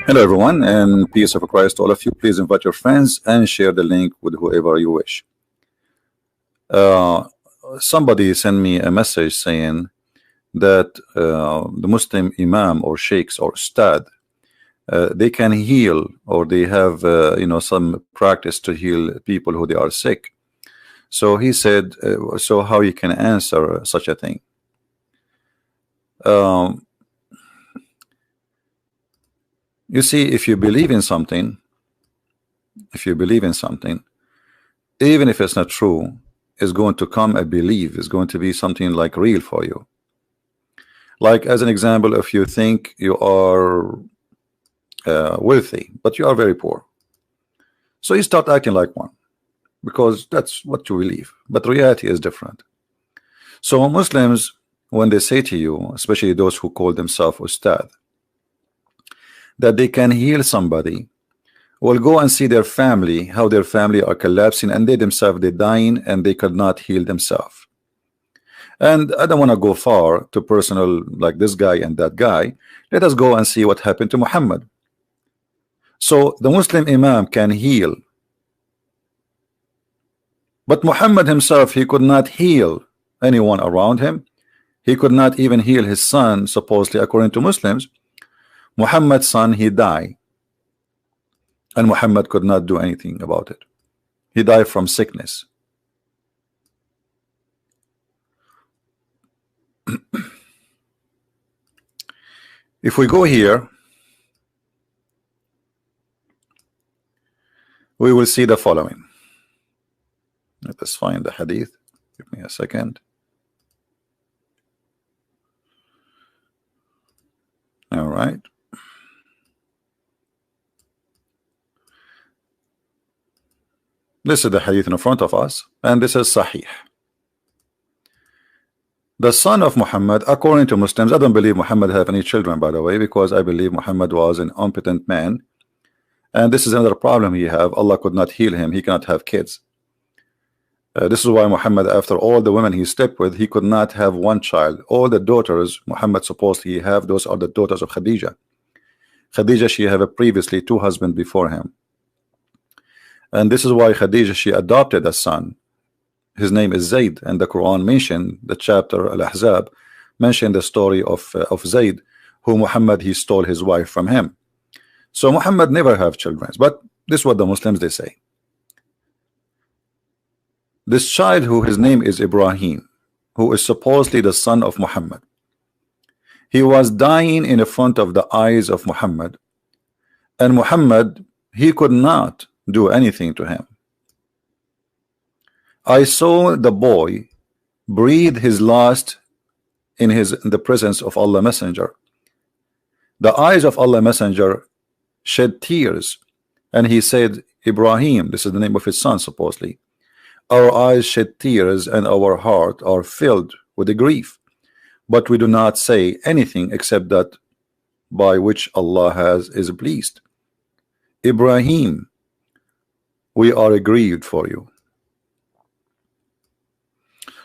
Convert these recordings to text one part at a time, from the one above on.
Hello, everyone, and peace of Christ to all of you. Please invite your friends and share the link with whoever you wish. Uh, Somebody sent me a message saying that the Muslim imam or sheikhs or ustad, they can heal, or they have some practice to heal people who they are sick. So he said, so how you can answer such a thing? Um, you see, if you believe in something, even if it's not true, is going to come a belief, is going to be something like real for you. Like, as an example, if you think you are wealthy but you are very poor, so you start acting like one because that's what you believe, but reality is different. So Muslims, when they say to you, especially those who call themselves ustad, that they can heal somebody, will go and see their family, how their family are collapsing, and they themselves, they're dying, and they could not heal themselves. And I don't want to go far to personal, like this guy and that guy. Let us go and see what happened to Muhammad. So the Muslim imam can heal, but Muhammad himself, he could not heal anyone around him. He could not even heal his son, supposedly, according to Muslims. Muhammad's son, he died, and Muhammad could not do anything about it. He died from sickness. If we go here, we will see the following. Let us find the hadith. Give me a second. All right. This is the hadith in front of us, and this is Sahih. The son of Muhammad, according to Muslims, I don't believe Muhammad have any children, by the way, because I believe Muhammad was an impotent man, and this is another problem he have. Allah could not heal him. He cannot have kids. This is why Muhammad, after all the women he slept with, he could not have one child. All the daughters Muhammad supposedly have, those are the daughters of Khadija. Khadija, she have previously 2 husbands before him, and this is why Khadija, she adopted a son. His name is Zayd, and the Quran mentioned, the chapter Al-Ahzab mentioned the story of Zayd, who Muhammad, he stole his wife from him. So Muhammad never have children, but this is what the Muslims, they say. This child, who his name is Ibrahim, who is supposedly the son of Muhammad, he was dying in front of the eyes of Muhammad, and Muhammad, he could not do anything to him. I saw the boy breathe his last in the presence of Allah Messenger. The eyes of Allah Messenger shed tears, and he said, Ibrahim, this is the name of his son supposedly, our eyes shed tears and our heart are filled with the grief, but we do not say anything except that by which Allah is pleased. Ibrahim, we are aggrieved for you.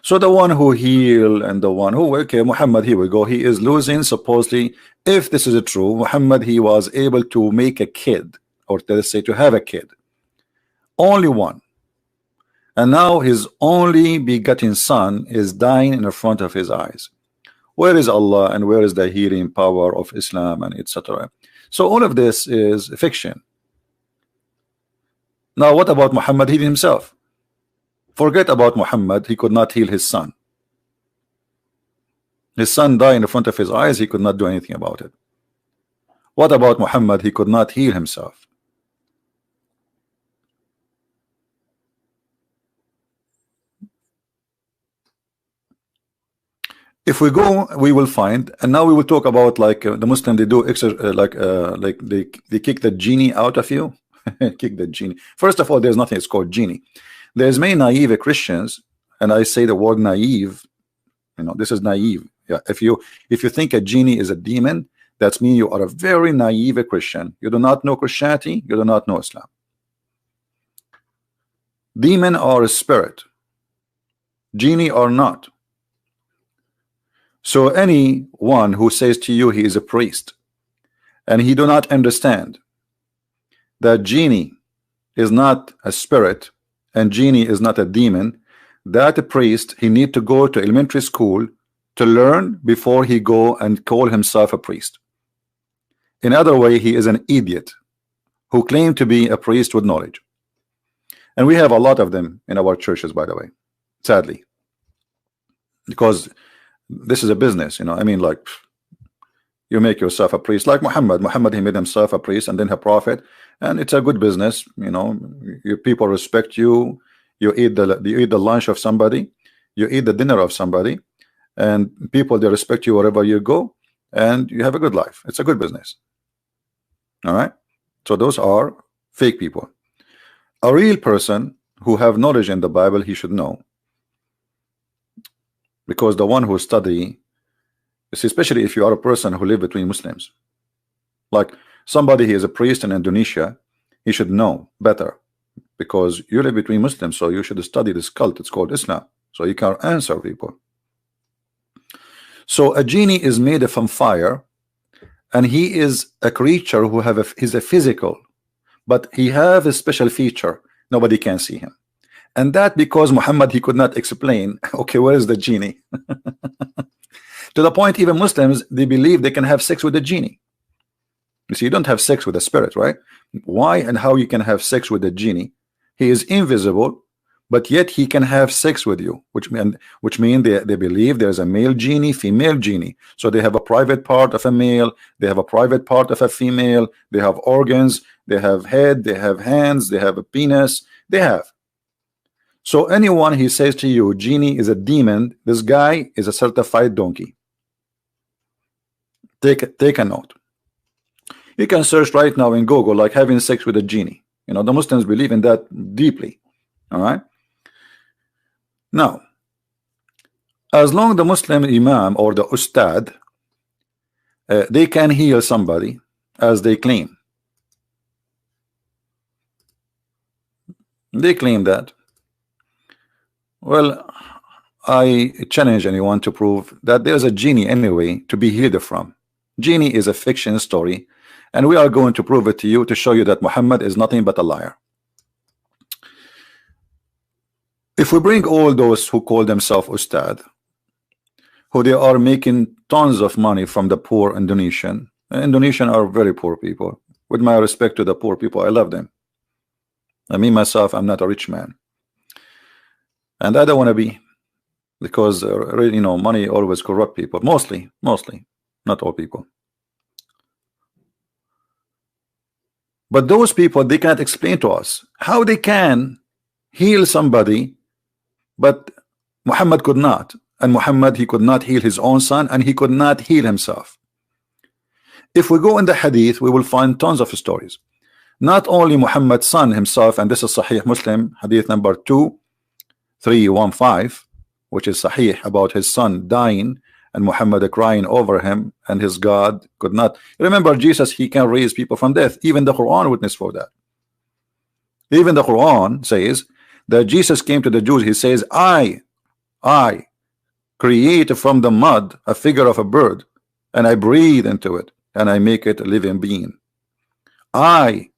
So the one who healed and the one who, okay, Muhammad, here we go, he is losing, supposedly. If this is true, Muhammad, he was able to make a kid, or let's say to have a kid, only one, and now his only begotten son is dying in front of his eyes. Where is Allah, and where is the healing power of Islam, and etc.? So all of this is fiction. Now what about Muhammad healing himself? Forget about Muhammad, he could not heal his son. His son died in front of his eyes, he could not do anything about it. What about Muhammad? He could not heal himself. If we go, we will find, and now we will talk about, like the Muslim, they do like they kick the genie out of you. Kick the genie. First of all, there's nothing, it's called genie. There's many naive Christians, and I say the word naive, you know, this is naive. Yeah, if you think a genie is a demon, that means you are a very naive Christian. You do not know Christianity, you do not know Islam. Demon are a spirit, genie are not. So anyone who says to you he is a priest, and he do not understand that genie is not a spirit and genie is not a demon, that priest, he need to go to elementary school to learn before he go and call himself a priest. In other way, he is an idiot who claim to be a priest with knowledge. And we have a lot of them in our churches, by the way, sadly, because this is a business, you know. I mean, like, you make yourself a priest, like Muhammad, he made himself a priest and then a prophet, and it's a good business, you know. Your people respect you. You eat the lunch of somebody, you eat the dinner of somebody, and people, they respect you wherever you go, and you have a good life. It's a good business. All right. So those are fake people. A real person who have knowledge in the Bible, he should know, because the one who study, especially if you are a person who live between Muslims, like somebody, he is a priest in Indonesia, he should know better, because you live between Muslims, so you should study this cult. It's called Islam, so you can answer people. So a genie is made from fire, and he is a creature who is a physical, but he have a special feature. Nobody can see him, and that because Muhammad, he could not explain. Okay, where is the genie? To the point, even Muslims, they believe they can have sex with the genie. You see, you don't have sex with a spirit, right? Why and how you can have sex with the genie? He is invisible, but yet he can have sex with you, which mean they believe there's a male genie, female genie. So they have a private part of a male, they have a private part of a female, they have organs, they have head, they have hands, they have a penis, they have. So anyone, he says to you, genie is a demon, this guy is a certified donkey. Take a note. You can search right now in Google, like having sex with a genie. You know, the Muslims believe in that deeply. All right. Now, as long the Muslim imam or the ustad, they can heal somebody as they claim. They claim that. Well, I challenge anyone to prove that there's a genie anyway to be healed from. Genie is a fiction story, and we are going to prove it to you, to show you that Muhammad is nothing but a liar. If we bring all those who call themselves ustad, who they are making tons of money from the poor Indonesian are very poor people. With my respect to the poor people, I love them. I mean, myself, I'm not a rich man, and I don't want to be, because you know, money always corrupt people. Mostly, not all people. But those people, they cannot explain to us how they can heal somebody, but Muhammad could not. And Muhammad, he could not heal his own son, and he could not heal himself. If we go in the hadith, we will find tons of stories. Not only Muhammad's son himself, and this is Sahih Muslim, hadith number 2315, which is Sahih, about his son dying and Muhammad crying over him, and his God could not. Remember, Jesus, he can raise people from death. Even the Quran witness for that. Even the Quran says that Jesus came to the Jews. He says, I create from the mud a figure of a bird, and I breathe into it, and I make it a living being. I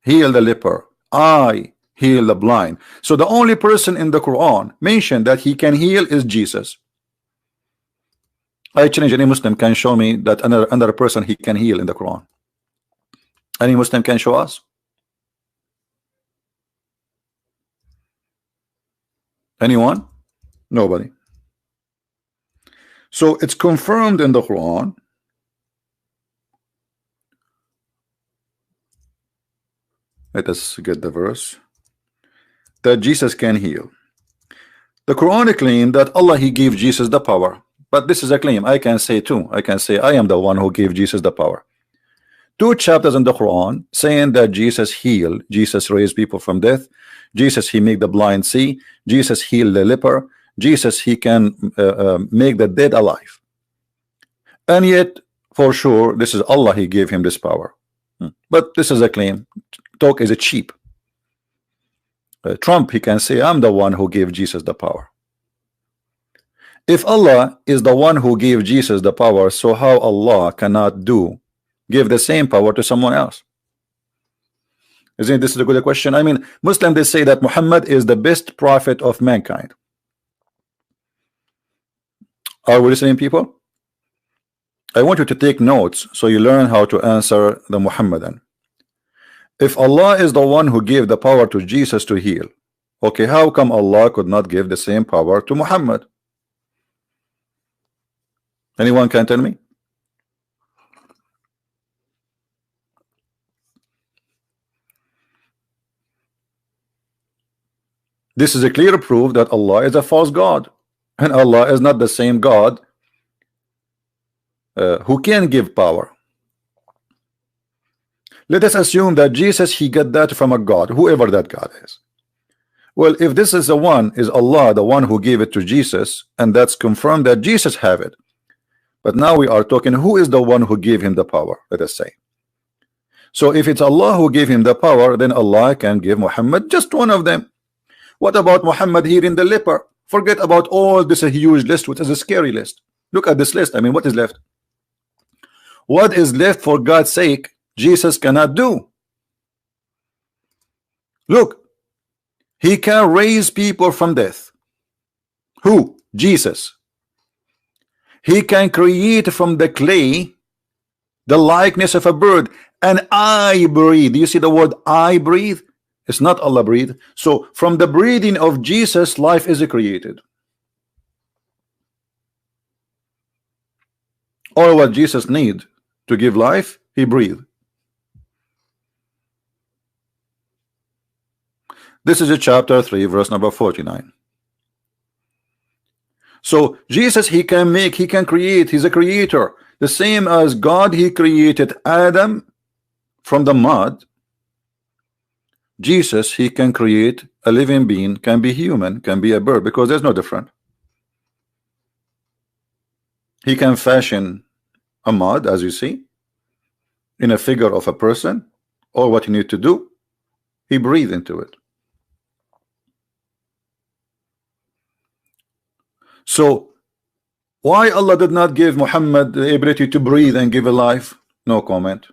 heal the leper. I heal the blind. So the only person in the Quran mentioned that he can heal is Jesus. I challenge any Muslim can show me that another person he can heal in the Quran. Any Muslim can show us? Anyone? Nobody. So it's confirmed in the Quran. Let us get the verse that Jesus can heal. The Quran claimed that Allah, he gave Jesus the power. But this is a claim. I can say too. I can say I am the one who gave Jesus the power. 2 chapters in the Quran saying that Jesus healed, Jesus raised people from death, Jesus, he make the blind see, Jesus healed the leper, Jesus, he can make the dead alive. And yet, for sure, this is Allah, he gave him this power. But this is a claim. Talk is a cheap. Trump, he can say, I'm the one who gave Jesus the power. If Allah is the one who gave Jesus the power, so how Allah cannot do give the same power to someone else? Isn't this a good question? I mean, Muslims, they say that Muhammad is the best prophet of mankind. Are we listening, people? I want you to take notes so you learn how to answer the Muhammadan. If Allah is the one who gave the power to Jesus to heal, okay, how come Allah could not give the same power to Muhammad? Anyone can tell me? This is a clear proof that Allah is a false God, and Allah is not the same God who can give power. Let us assume that Jesus, he got that from a God, whoever that God is. Well, if this is the one, is Allah the one who gave it to Jesus, and that's confirmed that Jesus have it. But now we are talking, who is the one who gave him the power, let us say. So if it's Allah who gave him the power, then Allah can give Muhammad just one of them. What about Muhammad healing the leper? Forget about all this, a huge list, which is a scary list. Look at this list. I mean, what is left? What is left, for God's sake, Jesus cannot do? Look, he can raise people from death. Who? Jesus. He can create from the clay the likeness of a bird, and I breathe. You see the word I breathe? It's not Allah breathe. So from the breathing of Jesus, life is created. All what Jesus need to give life, he breathed. This is a chapter 3, verse number 49. So Jesus, he can make, he can create, he's a creator. The same as God, he created Adam from the mud. Jesus, he can create a living being, can be human, can be a bird, because there's no different. He can fashion a mud, as you see, in a figure of a person. All what you need to do, he breathed into it. So why Allah did not give Muhammad the ability to breathe and give a life? No comment.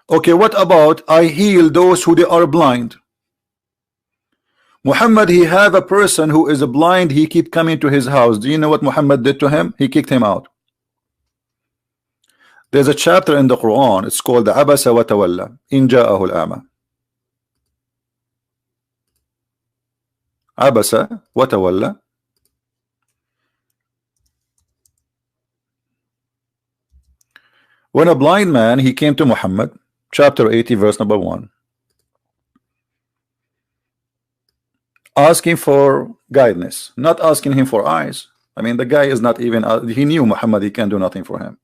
Okay, what about I heal those who they are blind? Muhammad, he have a person who is blind, he keep coming to his house. Do you know what Muhammad did to him? He kicked him out. There's a chapter in the Quran, it's called the Abasa wa Tawalla in Ja'ahu al-A'ma. Abasa wa Tawalla. When a blind man, he came to Muhammad, chapter 80, verse number 1, asking for guidance, not asking him for eyes. I mean, the guy is not even, he knew Muhammad, he can do nothing for him.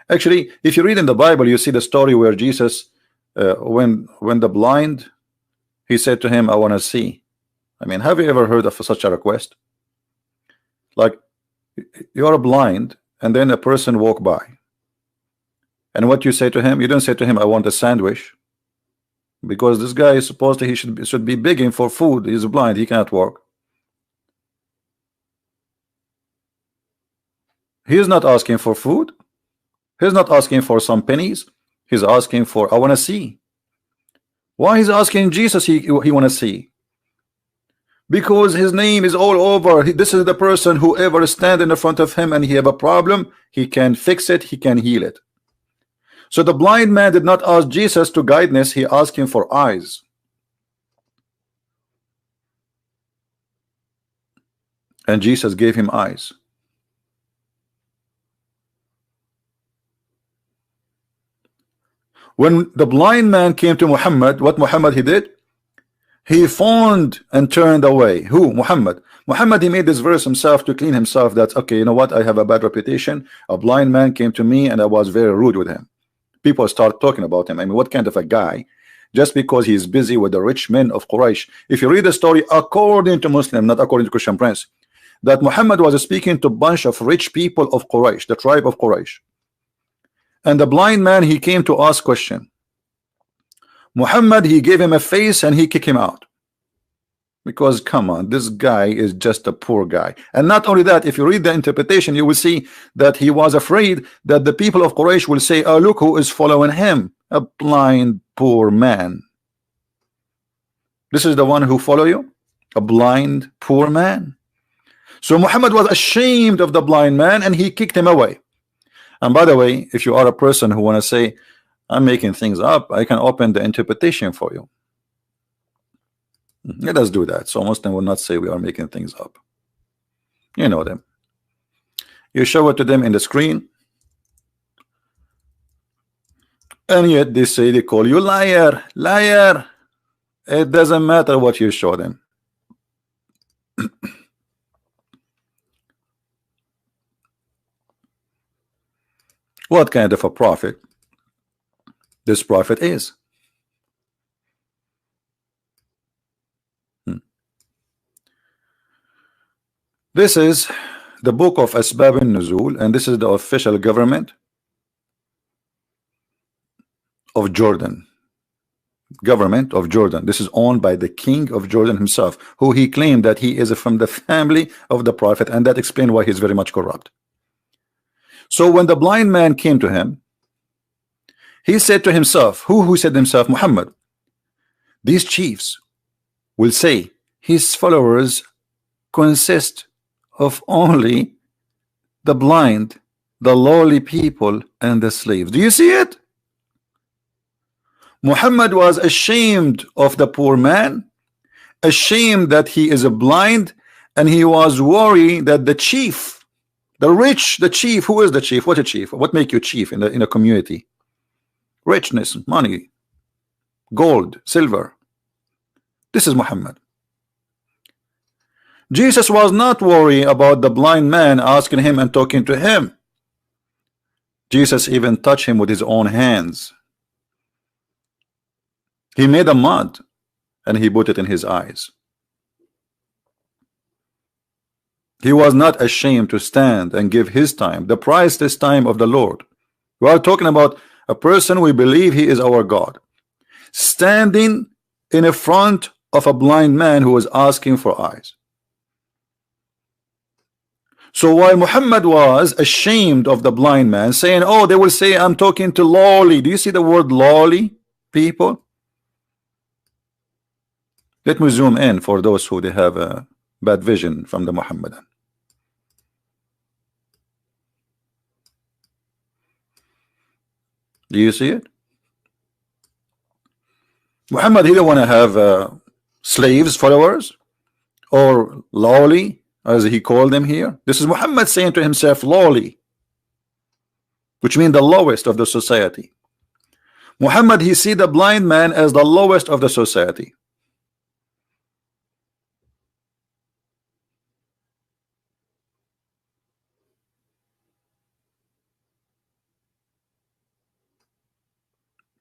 Actually, if you read in the Bible, you see the story where Jesus, when the blind, he said to him, I want to see. I mean, have you ever heard of such a request? Like, you're blind, and then a person walk by. And what you say to him, you don't say to him, I want a sandwich, because this guy is supposed to, he should be begging for food. He's blind, he can't walk. He is not asking for food. He's not asking for some pennies. He's asking for, I want to see. Why he's asking Jesus he want to see? Because his name is all over. This is the person, whoever stand in the front of him and he have a problem, he can fix it, he can heal it. So the blind man did not ask Jesus to guidance, he asked him for eyes. And Jesus gave him eyes. When the blind man came to Muhammad, what Muhammad he did? He fawned and turned away. Who? Muhammad. Muhammad, he made this verse himself to clean himself. That's okay, you know what? I have a bad reputation. A blind man came to me and I was very rude with him. People start talking about him. I mean, what kind of a guy? Just because he's busy with the rich men of Quraysh. If you read the story according to Muslim, not according to Christian Prince, that Muhammad was speaking to a bunch of rich people of Quraysh, the tribe of Quraysh. And the blind man, he came to ask question. Muhammad, he gave him a face and he kicked him out. Because come on, this guy is just a poor guy. And not only that, if you read the interpretation, you will see that he was afraid that the people of Quraysh will say, oh, look who is following him, a blind poor man. This is the one who follow you, a blind poor man. So Muhammad was ashamed of the blind man and he kicked him away. And by the way, if you are a person who want to say, I'm making things up, I can open the interpretation for you. Let us do that. So Muslim will not say we are making things up. You know them. You show it to them in the screen, and yet they say, they call you liar, liar. It doesn't matter what you show them. What kind of a prophet this prophet is? This is the book of Asbab al-Nuzul, and this is the official government of Jordan. Government of Jordan. This is owned by the king of Jordan himself, who he claimed that he is from the family of the prophet, and that explains why he's very much corrupt. So when the blind man came to him, he said to himself, who said to himself? Muhammad. These chiefs will say his followers consist of only the blind, the lowly people, and the slaves. Do you see it? Muhammad was ashamed of the poor man, ashamed that he is a blind, and he was worried that the chief, the rich, the chief, who is the chief? What a chief? What make you chief in a community? Richness, money, gold, silver. This is Muhammad. Jesus was not worried about the blind man asking him and talking to him. Jesus even touched him with his own hands. He made a mud and he put it in his eyes. He was not ashamed to stand and give his time, the priceless time of the Lord. We are talking about a person we believe he is our God, standing in front of a blind man who was asking for eyes. So while Muhammad was ashamed of the blind man, saying, oh, they will say I'm talking to lowly. Do you see the word lowly people? Let me zoom in for those who they have a bad vision from the Muhammadan. Do you see it? Muhammad, he don't want to have slaves, followers, or lowly, as he called them here. This is Muhammad saying to himself lowly, which means the lowest of the society. Muhammad, he see the blind man as the lowest of the society.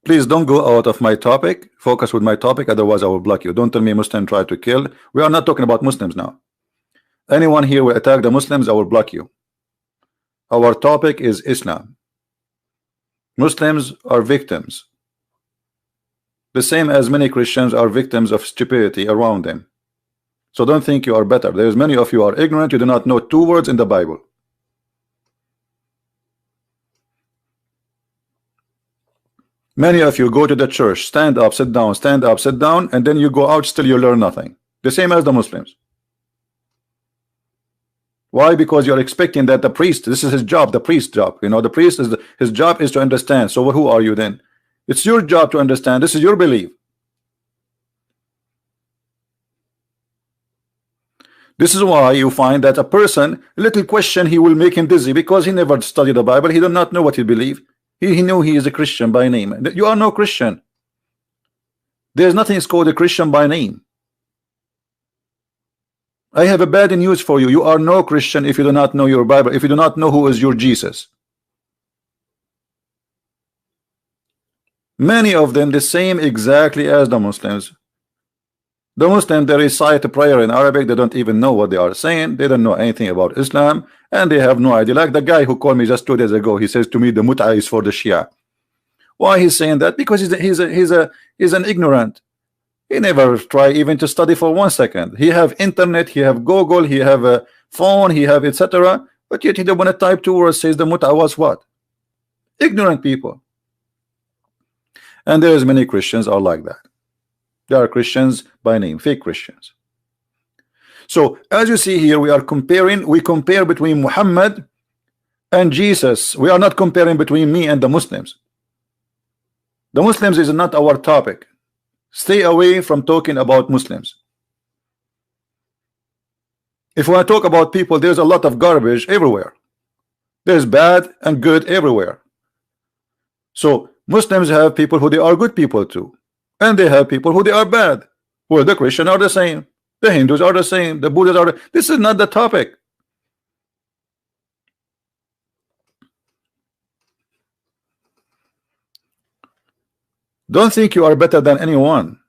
Please don't go out of my topic. Focus with my topic, otherwise I will block you. Don't tell me Muslim try to kill. We are not talking about Muslims now. Anyone here will attack the Muslims, I will block you. Our topic is Islam. Muslims are victims, the same as many Christians are victims of stupidity around them. So don't think you are better. There's many of you are ignorant. You do not know 2 words in the Bible. Many of you go to the church, stand up, sit down, stand up, sit down, and then you go out, still you learn nothing. The same as the Muslims. Why? Because you're expecting that the priest, this is his job, the priest job. You know, the priest is his job is to understand. So who are you then? It's your job to understand. This is your belief. This is why you find that a person, a little question, he will make him dizzy because he never studied the Bible. He does not know what he believes. He knew he is a Christian by name. You are no Christian. There's nothing called a Christian by name. I have a bad news for you. You are no Christian if you do not know your Bible, if you do not know who is your Jesus. Many of them the same exactly as the Muslims. The Muslims, they recite a prayer in Arabic. They don't even know what they are saying. They don't know anything about Islam, and they have no idea. Like the guy who called me just 2 days ago, he says to me the mut'ah is for the Shia. Why he's saying that? Because he's an ignorant. He never try even to study for 1 second. He have internet, he have Google, he have a phone, he have etc. But yet he don't want to type 2 words, says the muta was what? Ignorant people. And there is many Christians are like that. They are Christians by name, fake Christians. So as you see here, we are comparing, we compare between Muhammad and Jesus. We are not comparing between me and the Muslims. The Muslims is not our topic. Stay away from talking about Muslims. If we want to talk about people, there's a lot of garbage everywhere. There's bad and good everywhere. So Muslims have people who they are good people too, and they have people who they are bad. Well, the Christians are the same, the Hindus are the same, the Buddhists are this is not the topic. Don't think you are better than anyone.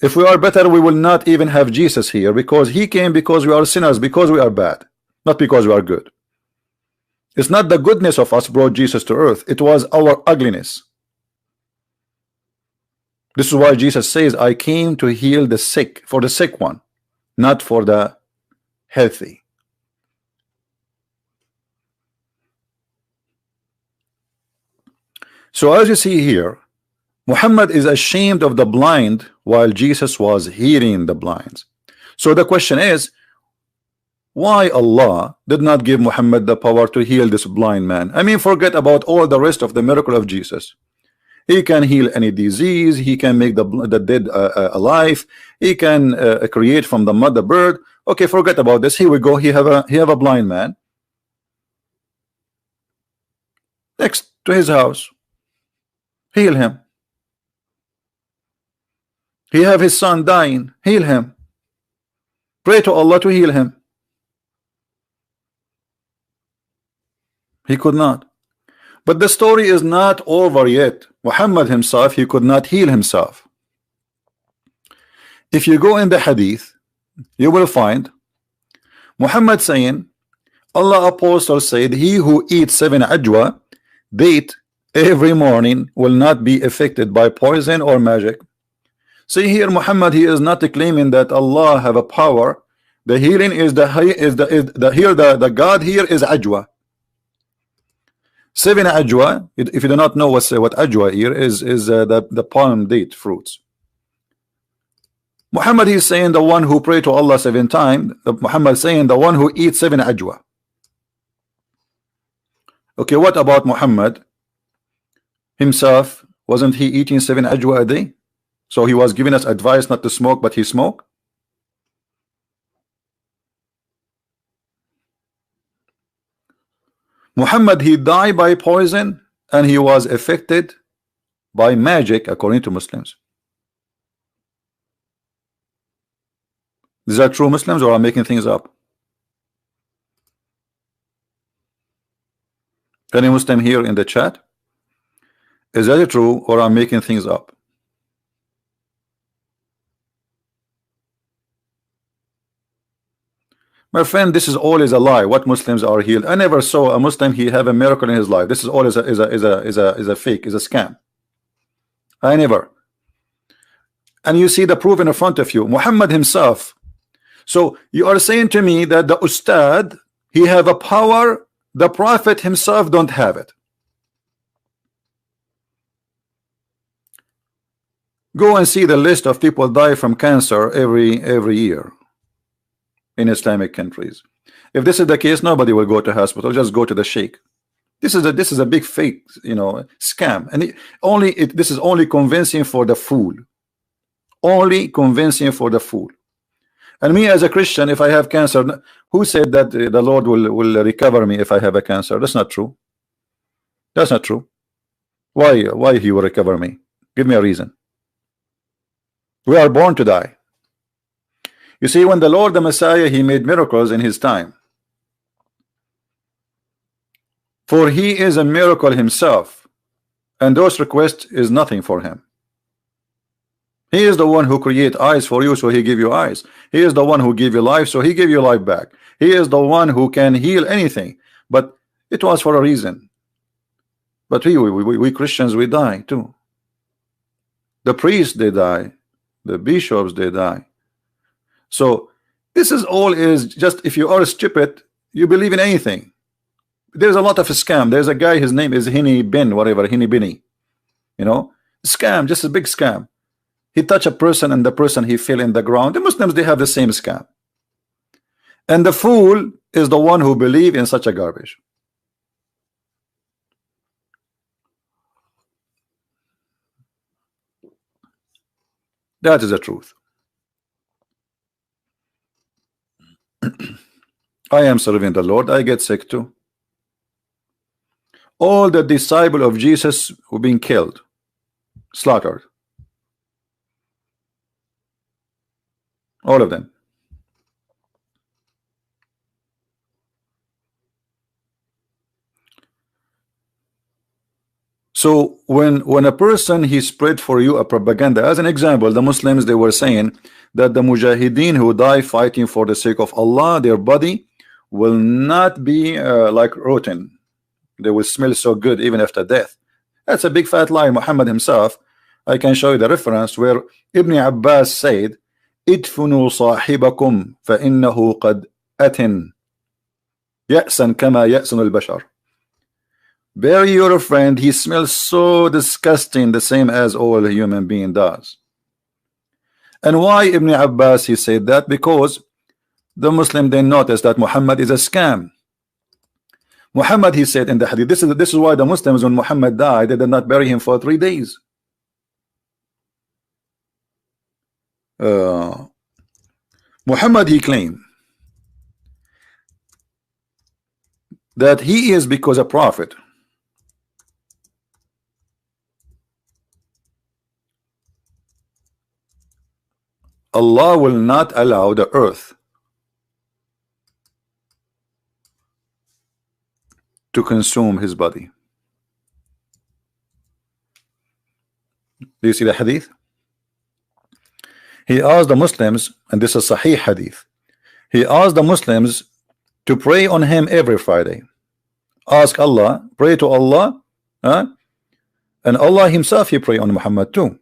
If we are better, we will not even have Jesus here, because he came because we are sinners, because we are bad, not because we are good. It's not the goodness of us brought Jesus to earth, it was our ugliness. This is why Jesus says, I came to heal the sick, for the sick one, not for the healthy. So as you see here, Muhammad is ashamed of the blind while Jesus was healing the blinds. So the question is, why Allah did not give Muhammad the power to heal this blind man? I mean, forget about all the rest of the miracle of Jesus. He can heal any disease, he can make the dead alive, he can create from the mud a bird. Okay, forget about this. Here we go. He have a blind man next to his house. Heal him. He have his son dying. Heal him. Pray to Allah to heal him. He could not. But the story is not over yet. Muhammad himself, he could not heal himself. If you go in the hadith, you will find Muhammad saying, Allah apostle said, he who eats 7 ajwa date every morning will not be affected by poison or magic. See here, Muhammad, he is not claiming that Allah have a power. The healing is the God here is ajwa. 7 ajwa. If you do not know what ajwa here is the palm date fruits. Muhammad is saying the one who pray to Allah 7 times. Muhammad saying the one who eats 7 ajwa. Okay, what about Muhammad himself? Wasn't he eating 7 ajwa a day? So he was giving us advice not to smoke, but he smoked. Muhammad, he died by poison and he was affected by magic according to Muslims. These are true Muslims or are making things up? Any Muslim here in the chat? Is that true or I'm making things up? My friend, this is always a lie. What Muslims are healed? I never saw a Muslim he have a miracle in his life. This is always a fake, is a scam. I never. And you see the proof in front of you. Muhammad himself. So you are saying to me that the Ustad, he have a power the Prophet himself don't have it. Go and see the list of people die from cancer every year in Islamic countries. If this is the case, nobody will go to hospital. Just go to the sheikh. This is a big fake, scam, and this is only convincing for the fool. Only convincing for the fool. And me as a Christian, if I have cancer, who said that the Lord will recover me if I have a cancer? That's not true. That's not true. Why he will recover me? Give me a reason. We are born to die. You see, when the Lord the Messiah, he made miracles in his time. For he is a miracle himself, and those requests is nothing for him. He is the one who create eyes for you, so he give you eyes. He is the one who give you life, so he give you life back. He is the one who can heal anything, but it was for a reason. But we Christians, we die too. The priests, they die. The bishops, they die. So this is all is just, if you are stupid, you believe in anything. There's a lot of scam. There's a guy, his name is Henny Bin, whatever, Henny Binny. You know, scam, just a big scam. He touch a person and the person he fell in the ground. The Muslims, they have the same scam. And the fool is the one who believe in such a garbage. That is the truth. I am serving the Lord. I get sick too. All the disciples of Jesus were being killed, slaughtered. All of them. So when a person, he spread for you a propaganda, as an example, the Muslims, they were saying that the mujahideen who die fighting for the sake of Allah, their body will not be like rotten. They will smell so good even after death. That's a big fat lie. Muhammad himself, I can show you the reference where Ibn Abbas said, idfunu sahibakum fa innahu qad atin ya'san kama ya'san al-bashar. Bury your friend, he smells so disgusting, the same as all a human being does. And why Ibn Abbas he said that? Because the Muslim, they noticed that Muhammad is a scam. Muhammad, he said in the hadith, this is why the Muslims, when Muhammad died, they did not bury him for 3 days. Muhammad, he claimed that he is because a prophet. Allah will not allow the earth to consume his body. Do you see the hadith? He asked the Muslims, and this is Sahih hadith, he asked the Muslims to pray on him every Friday. Ask Allah, pray to Allah, and Allah himself, he pray on Muhammad too.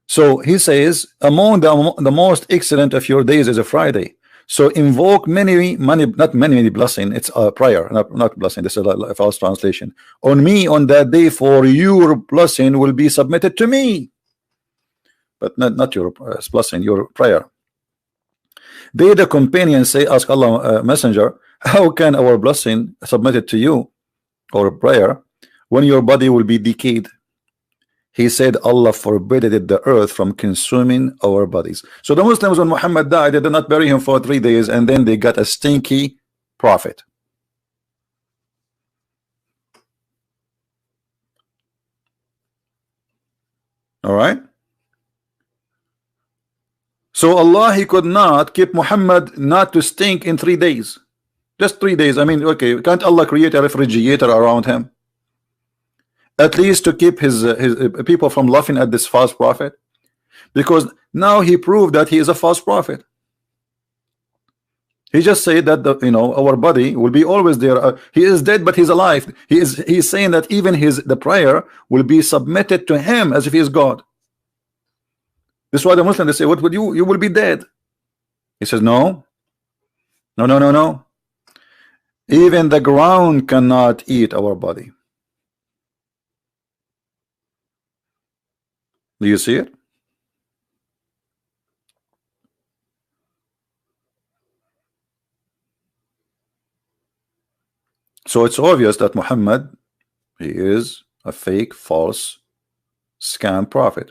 So he says, among the most excellent of your days is a Friday. So invoke many blessing. It's a prayer, not blessing. This is a false translation. On me on that day, for your blessing will be submitted to me, but not your blessing, your prayer. They, the companions, say, ask Allah, messenger, how can our blessing submitted to you, or prayer, when your body will be decayed? He said, Allah forbade the earth from consuming our bodies. So the Muslims, when Muhammad died, they did not bury him for 3 days, and then they got a stinky prophet. All right. So Allah, he could not keep Muhammad not to stink in 3 days. Just 3 days. I mean, okay, can't Allah create a refrigerator around him? At least to keep his people from laughing at this false prophet, because now he proved that he is a false prophet. He just said that our body will be always there. He is dead, but he's alive. He is saying that even the prayer will be submitted to him as if he is God. This is why the Muslims, they say, what would you will be dead. He says, no. Even the ground cannot eat our body. Do you see it? So it's obvious that Muhammad, he is a fake, false, scam prophet.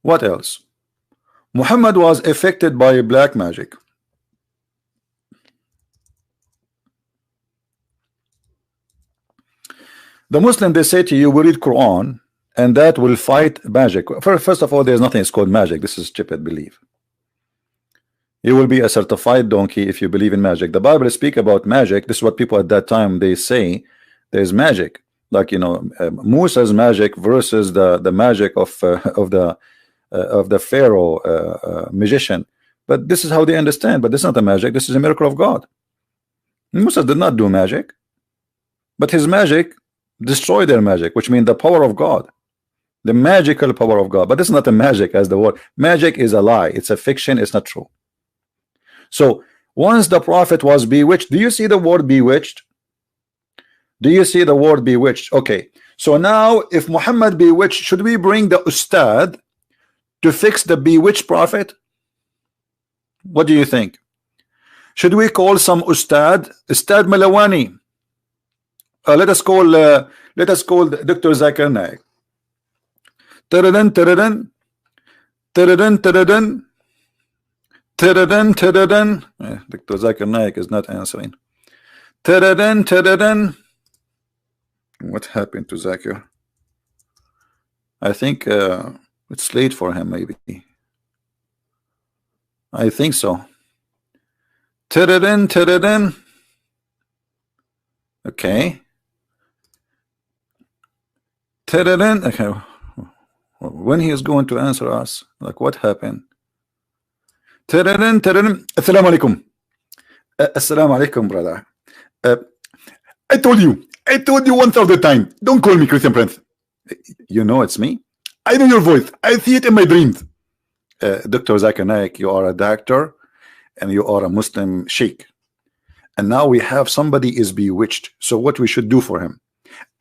What else? Muhammad was affected by black magic. The Muslim, they say to you, we read Quran and that will fight magic. First of all, there's nothing called magic. This is stupid belief. You will be a certified donkey if you believe in magic. The Bible speak about magic. This is what people at that time, they say there's magic, like Musa's magic versus the magic of the Pharaoh magician. But this is how they understand. But this is not a magic. This is a miracle of God. Musa did not do magic, but his magic destroy their magic, which means the power of God, the magical power of God. But this is not a magic as the word. Magic is a lie. It's a fiction. It's not true. So once the prophet was bewitched, do you see the word bewitched? Do you see the word bewitched? Okay. So now if Muhammad bewitched, should we bring the ustad to fix the bewitched prophet? What do you think? Should we call some ustad Malawani? Let us call Dr. Zakir Naik. Taradan taradan taradan taradan taradan taradan. Dr. Zakir Naik is not answering. Taradan taradan. What happened to Zakir? I think it's late for him, maybe. I think so. Taradan taradan. Okay. Taradan. Okay. When he is going to answer us, like what happened? Taradan taradan. Assalamu alaikum. Assalamu alaikum, brother. I told you 1,000 times. Don't call me Christian Prince. You know it's me. I know your voice. I see it in my dreams. Dr. Zakir Naik, you are a doctor and you are a Muslim sheikh. And now we have somebody is bewitched. So what we should do for him?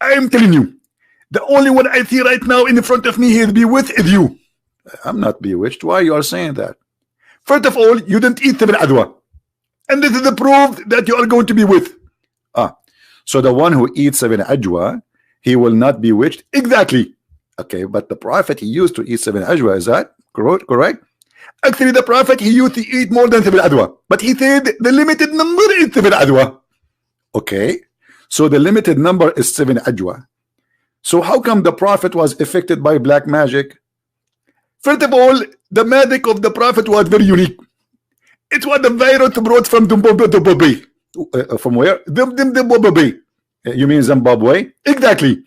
I am telling you, the only one I see right now in front of me he is bewitched is you. I'm not bewitched. Why you are saying that? First of all, you didn't eat 7 adwa. And this is the proof that you are going to be with. So the one who eats 7 ajwa, he will not be bewitched. Exactly. Okay, but the prophet he used to eat 7 ajwa, is that correct? Actually, the prophet he used to eat more than 7 adwa, but he said the limited number is 7 adwa. Okay, so the limited number is 7 ajwa. So how come the prophet was affected by black magic? First of all, the magic of the prophet was very unique. It was the virus brought from Zimbabwe. From where? Zimbabwe. You mean Zimbabwe? Exactly.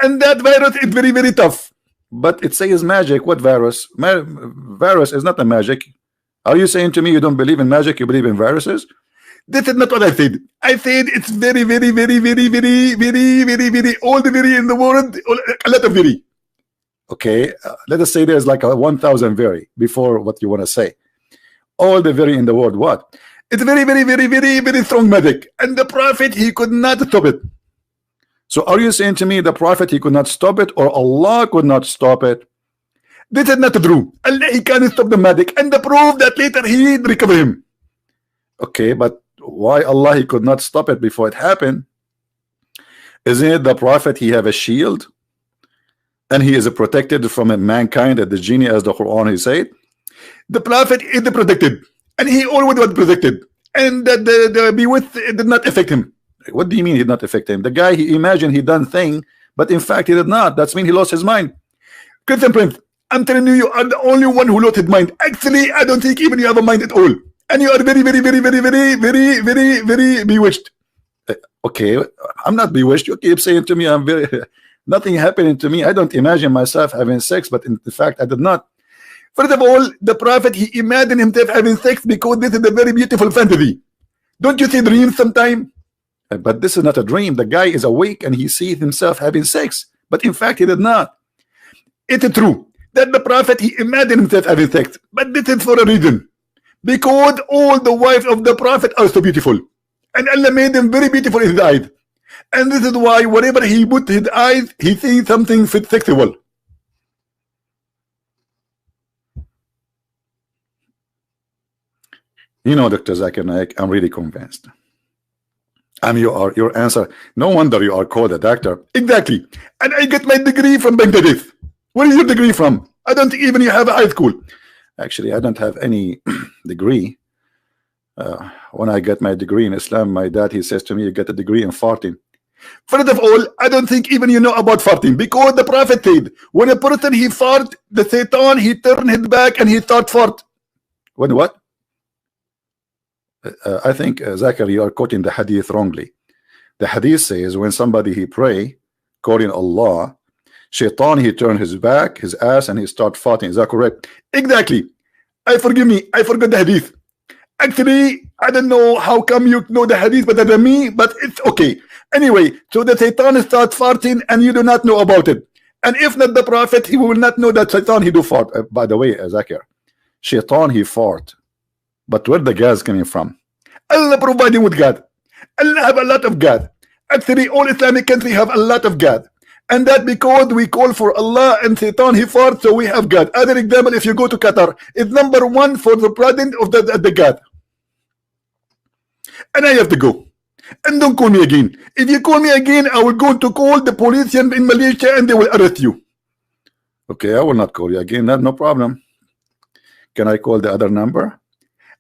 And that virus is very, very tough. But it says magic. What virus? Virus is not a magic. Are you saying to me you don't believe in magic, you believe in viruses? This is not what I said. I said it's very, very, very, very, very, very, very, very, all the very in the world, a lot of very. Okay, let us say there's like a 1,000 very before what you want to say. All the very in the world, what? It's very, very, very, very, very strong magic. And the prophet, he could not stop it. So are you saying to me the prophet, he could not stop it, or Allah could not stop it? This is not true. Allah, he can't stop the magic. And the proof that later he recover him. Okay, but why Allah, he could not stop it before it happened? Isn't it the prophet, he have a shield? And he is protected from mankind at the genie, as the Quran he said. The prophet is protected. And he always was protected. And the bewitched did not affect him. What do you mean he did not affect him? The guy, he imagined he done thing, but in fact he did not. That's mean he lost his mind. Christian Prince, I'm telling you, you are the only one who lost his mind. Actually, I don't think even you have a mind at all. And you are very, very, very, very, very, very, very, very bewitched. Okay, I'm not bewitched. You keep saying to me, I'm very, nothing happening to me. I don't imagine myself having sex, but in fact, I did not. First of all, the prophet, he imagined himself having sex because this is a very beautiful fantasy. Don't you see dreams sometime? But this is not a dream. The guy is awake and he sees himself having sex, but in fact, he did not. It is true that the prophet, he imagined himself having sex, but this is for a reason. Because all the wives of the prophet are so beautiful. And Allah made them very beautiful in his eyes. And this is why wherever he put his eyes, he sees something sexual. You know, Dr. Zakir Naik, I'm really convinced. Your answer. No wonder you are called a doctor. Exactly. And I get my degree from Bangladesh. Where is your degree from? I don't even have a high school. Actually, I don't have any degree. When I get my degree in Islam, my dad, he says to me, you get a degree in farting. First of all, I don't think even you know about farting, because the prophet said, when a person he fart, the Satan, he turn his back and he start fart. When what? I think, Zakir, you are quoting the hadith wrongly. The hadith says when somebody he pray, calling Allah, Shaitan, he turn his back, his ass, and he start farting. Is that correct? Exactly. I forgot the hadith. Actually, I don't know how come you know the hadith better than me, but it's okay. Anyway, so the Satan start farting and you do not know about it. And if not the Prophet, he will not know that Satan he do fart. By the way, Zakir, Shaitan he fart. But where the gas coming from? Allah providing with God. Allah have a lot of God. Actually, all Islamic countries have a lot of God. And that because we call for Allah and Satan he farts, so we have God. Other example, if you go to Qatar, it's #1 for the president of the God. And I have to go. And don't call me again. If you call me again, I will go to call the police in Malaysia and they will arrest you. Okay, I will not call you again. No problem. Can I call the other number?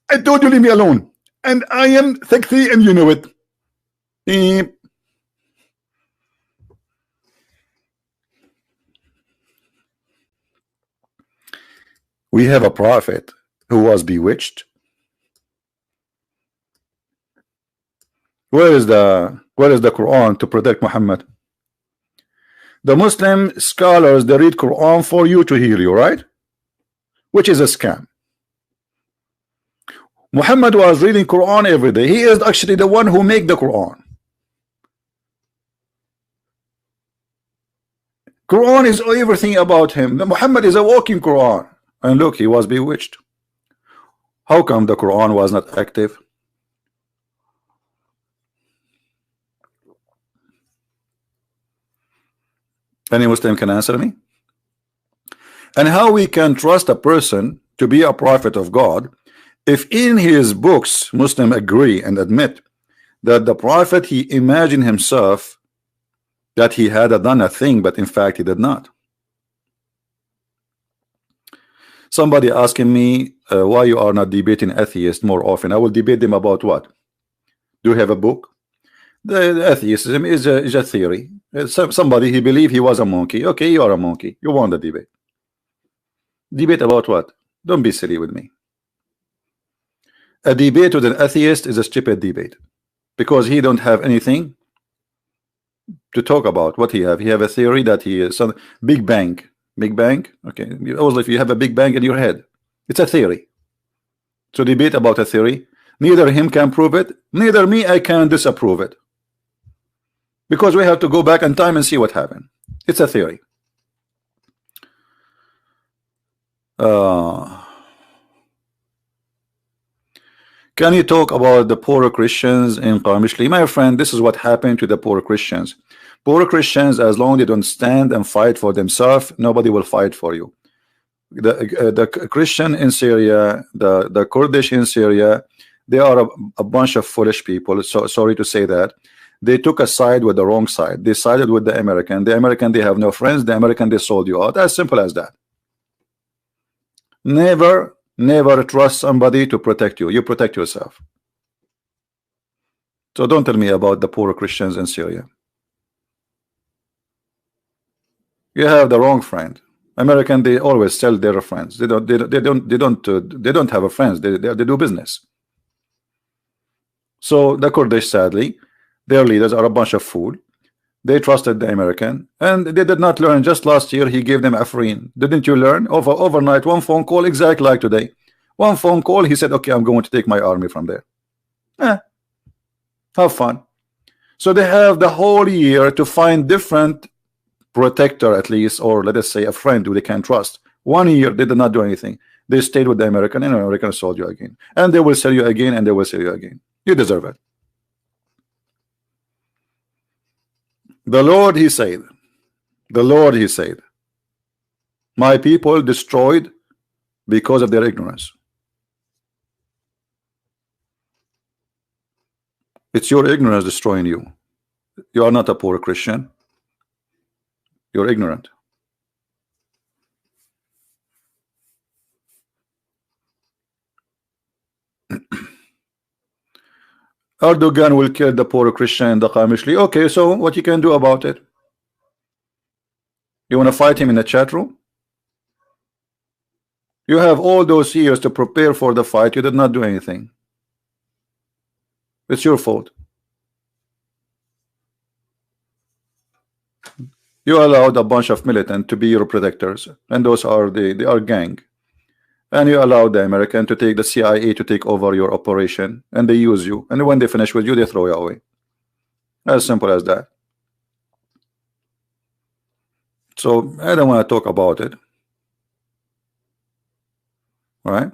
I told you leave me alone. And I am sexy and you know it. Beep. We have a prophet who was bewitched. Where is the Quran to protect Muhammad? The Muslim scholars, they read Quran for you to heal you, right? Which is a scam. Muhammad was reading Quran every day. He is actually the one who make the Quran. Quran is everything about him. Muhammad is a walking Quran. And look, he was bewitched. How come the Quran was not active? Any Muslim can answer me? And how we can trust a person to be a prophet of God if in his books Muslims agree and admit that the prophet he imagined himself that he had done a thing, but in fact he did not. Somebody asking me why you are not debating atheists more often. I will debate them about what? Do you have a book? The atheism is a theory. Somebody he believed he was a monkey. Okay, you are a monkey. You won the debate. Debate about what? Don't be silly with me. A debate with an atheist is a stupid debate because he don't have anything to talk about. What he have? He have a theory that he is some Big Bang. Big Bang. Okay. Also, if you have a Big Bang in your head, it's a theory. So debate about a theory. Neither him can prove it, neither me I can disapprove it. Because we have to go back in time and see what happened. It's a theory. Can you talk about the poor Christians in Qamishli? My friend, this is what happened to the poor Christians. Poor Christians, as long as they don't stand and fight for themselves, nobody will fight for you. The Christian in Syria, the Kurdish in Syria, they are a bunch of foolish people. So sorry to say that. They took a side with the wrong side. They sided with the American. The American, they have no friends. The American, they sold you out. As simple as that. Never trust somebody to protect you. You protect yourself. So don't tell me about the poor Christians in Syria. You have the wrong friend. American, they always sell their friends. They don't have a friends. They do business. So the Kurdish, sadly, their leaders are a bunch of fools. They trusted the American, and they did not learn. Just last year, he gave them Afrin. Didn't you learn? Overnight, one phone call, exactly like today. One phone call, he said, okay, I'm going to take my army from there. Have fun. So they have the whole year to find different protector, at least, or let us say a friend who they can trust. 1 year, they did not do anything. They stayed with the American, and the American sold you again. And they will sell you again, and they will sell you again. You deserve it. The Lord, he said, my people destroyed because of their ignorance. It's your ignorance destroying you. You are not a poor Christian. You're ignorant. Erdogan will kill the poor Christian in the Qamishli. Okay, so what you can do about it? You want to fight him in the chat room? You have all those years to prepare for the fight. You did not do anything. It's your fault. You allowed a bunch of militants to be your protectors, and those are they are gang. and you allow the American to take the CIA to take over your operation, and they use you, and when they finish with you, they throw you away. As simple as that. So I don't want to talk about it. All right?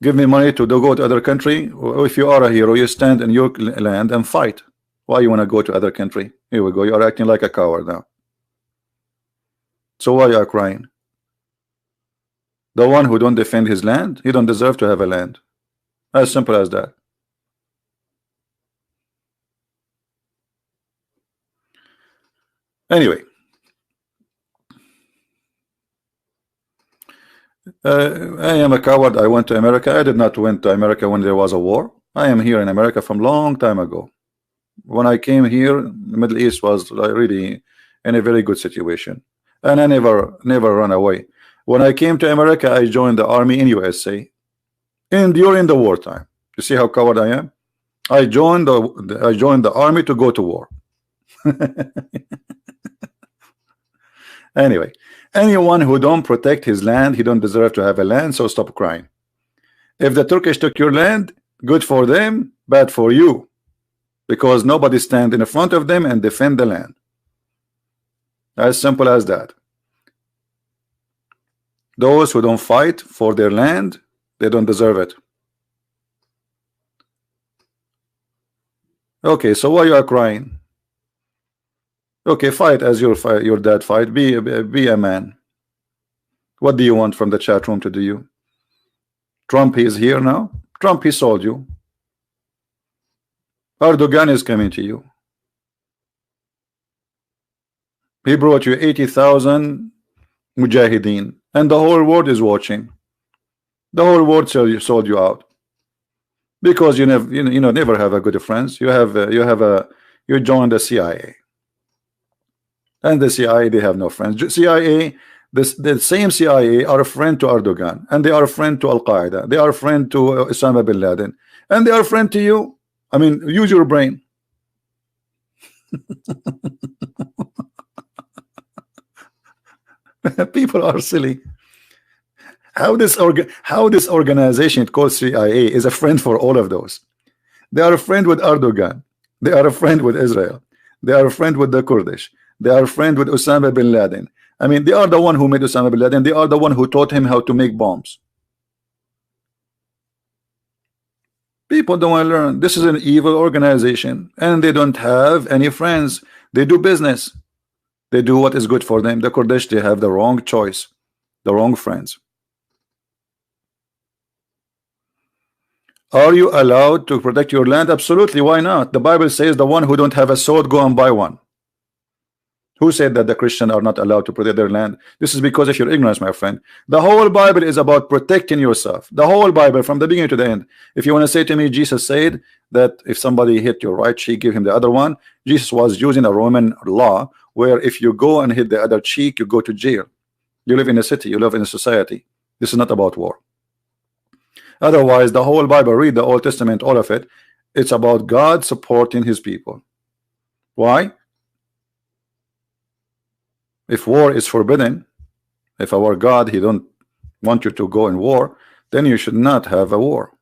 Give me money to go to other country. If you are a hero, you stand in your land and fight. Why you want to go to other country? Here we go. You are acting like a coward now. So why you are crying? The one who don't defend his land, he don't deserve to have a land. As simple as that. Anyway, I am a coward. I went to America. I did not went to America when there was a war. I am here in America from long time ago. When I came here, the Middle East was really in a very good situation, and I never run away. When I came to America, I joined the army in USA, and during the wartime. You see how coward I am? I joined the army to go to war. Anyway, anyone who don't protect his land, he don't deserve to have a land, so stop crying. If the Turkish took your land, good for them, bad for you, because nobody stand in front of them and defend the land. As simple as that. Those who don't fight for their land, they don't deserve it. Okay, so why you are crying? Okay, fight as your dad fight. Be a man. What do you want from the chat room to do you? Trump is here now. Trump, he sold you. Erdogan is coming to you. He brought you 80,000 mujahideen, and the whole world is watching. The whole world sold you out because you never have a good friends. You joined the CIA. And the CIA, they have no friends. CIA, the same CIA are a friend to Erdogan, and they are a friend to Al Qaeda. They are a friend to Osama bin Laden, and they are a friend to you. I mean, use your brain. People are silly. How this organization called CIA is a friend for all of those. They are a friend with Erdogan. They are a friend with Israel. They are a friend with the Kurdish. They are a friend with Osama bin Laden. I mean, they are the one who made Osama bin Laden. They are the one who taught him how to make bombs. People don't want to learn. This is an evil organization, and they don't have any friends. They do business. They do what is good for them. The Kurdish, they have the wrong choice, the wrong friends. Are you allowed to protect your land? Absolutely. Why not? The Bible says the one who don't have a sword, go and buy one. Who said that the Christians are not allowed to protect their land? This is because of your ignorance, my friend. The whole Bible is about protecting yourself. The whole Bible from the beginning to the end. If you want to say to me, Jesus said that if somebody hit your right cheek, give him the other one. Jesus was using a Roman law where if you go and hit the other cheek, you go to jail. You live in a city, you live in a society. This is not about war. Otherwise, the whole Bible, read the Old Testament, all of it, it's about God supporting his people. Why? If war is forbidden, if our God, he don't want you to go in war, then you should not have a war.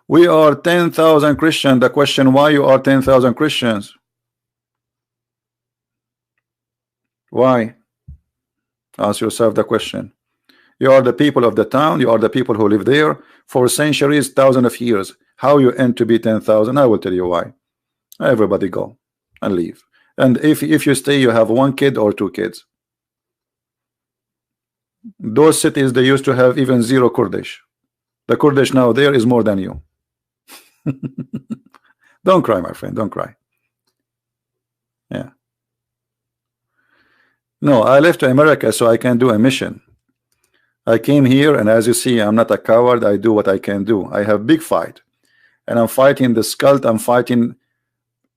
We are 10,000 Christians. The question, why you are 10,000 Christians? Why? Ask yourself the question. You are the people of the town. You are the people who live there for centuries, thousands of years. How you end to be 10,000? I will tell you why. Everybody go and leave. And if you stay, you have one kid or two kids. Those cities, they used to have even zero Kurdish. The Kurdish now there is more than you. Don't cry, my friend. Don't cry. Yeah. No, I left to America so I can do a mission. I came here, and as you see, I'm not a coward. I do what I can do. I have big fight, and I'm fighting this cult. I'm fighting.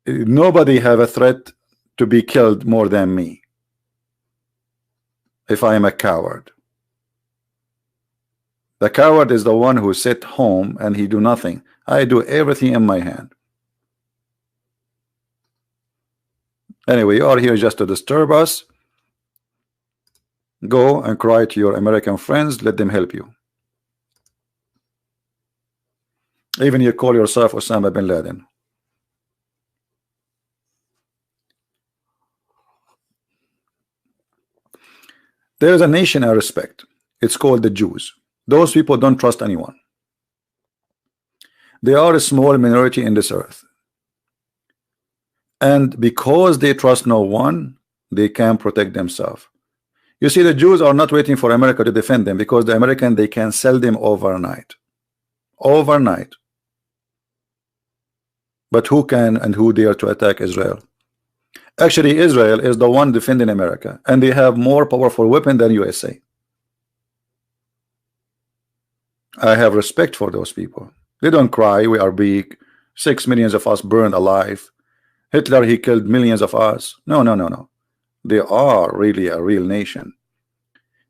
Nobody have a threat to be killed more than me if I am a coward. The coward is the one who sit home and he do nothing. I do everything in my hand. Anyway, you are here just to disturb us. Go and cry to your American friends, let them help you. Even you call yourself Osama bin Laden. There is a nation I respect. It's called the Jews. Those people don't trust anyone. They are a small minority in this earth. And because they trust no one, they can protect themselves. You see, the Jews are not waiting for America to defend them, because the American, they can sell them overnight. Overnight. But who can and who dare to attack Israel? Actually, Israel is the one defending America, and they have more powerful weapon than USA. I have respect for those people. They don't cry, we are big, 6 million of us burned alive. Hitler, he killed millions of us. No, no, no, no. They are really a real nation.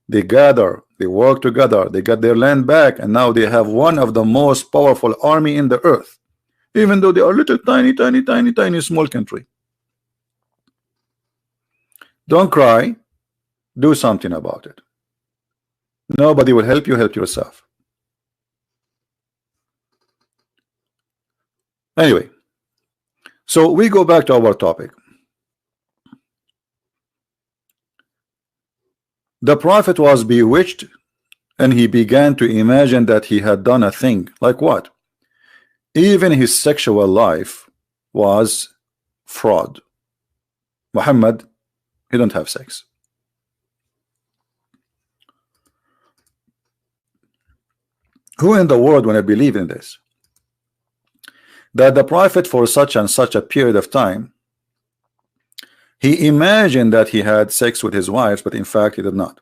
They gather, they work together, they got their land back, and now they have one of the most powerful army in the earth, even though they are little tiny small country. Don't cry, do something about it. Nobody will help you, help yourself. Anyway, so we go back to our topic. The prophet was bewitched, and he began to imagine that he had done a thing. Like what? Even his sexual life was fraud. Muhammad, he don't have sex. Who in the world when I believe in this? That the prophet for such and such a period of time, he imagined that he had sex with his wives, but in fact he did not.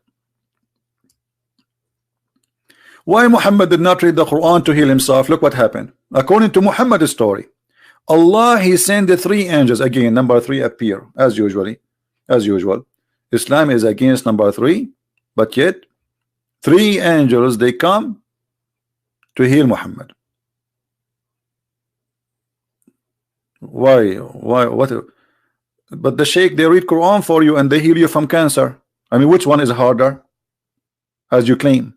Why Muhammad did not read the Quran to heal himself? Look what happened. According to Muhammad's story, Allah, he sent the 3 angels. Again, number 3 appear as usual. Islam is against number 3, but yet 3 angels, they come to heal Muhammad. Why? What? But the Sheikh, they read Quran for you and they heal you from cancer. I mean, which one is harder, as you claim?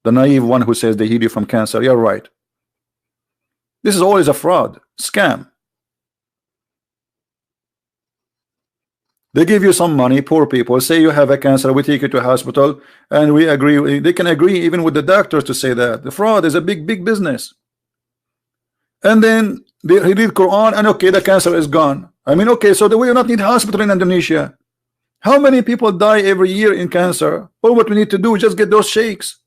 The naive one who says they heal you from cancer. You're right. This is always a fraud, scam. They give you some money, poor people, say you have a cancer, we take you to a hospital, and we agree. They can agree even with the doctors to say that. The fraud is a big business. And then they read Quran, and okay, the cancer is gone. I mean, okay, so we do not need hospital in Indonesia. How many people die every year in cancer? All what we need to do is just get those sheikhs.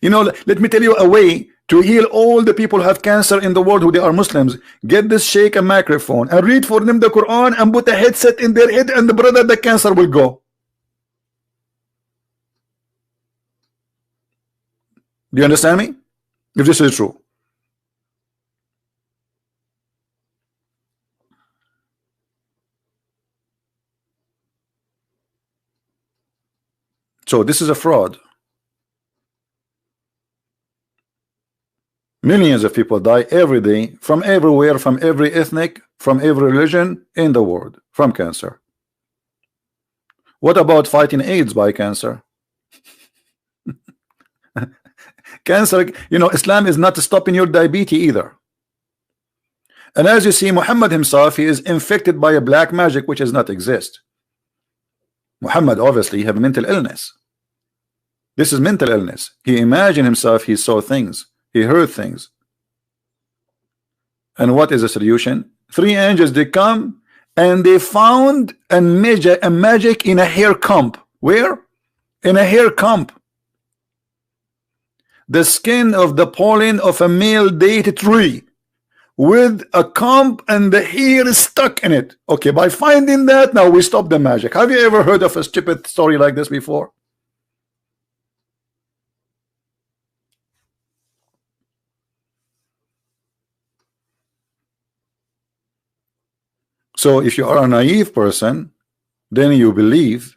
You know, let me tell you a way to heal all the people who have cancer in the world who they are Muslims. Get this sheikh a microphone and read for them the Quran and put a headset in their head, and the brother, the cancer will go. Do you understand me? If this is true. So this is a fraud. Millions of people die every day from everywhere, from every ethnic, from every religion in the world, from cancer. What about fighting AIDS by cancer? Cancer, you know, Islam is not stopping your diabetes either. And as you see, Muhammad himself, he is infected by a black magic which does not exist. Muhammad obviously have a mental illness. This is mental illness. He imagined himself, he saw things, he heard things. And what is the solution? 3 angels, they come and they found a magic in a hair comb. Where? In a hair comb. The skin of the pollen of a male date tree with a comb, and the hair is stuck in it. Okay, by finding that, now we stop the magic. Have you ever heard of a stupid story like this before? So if you are a naive person, then you believe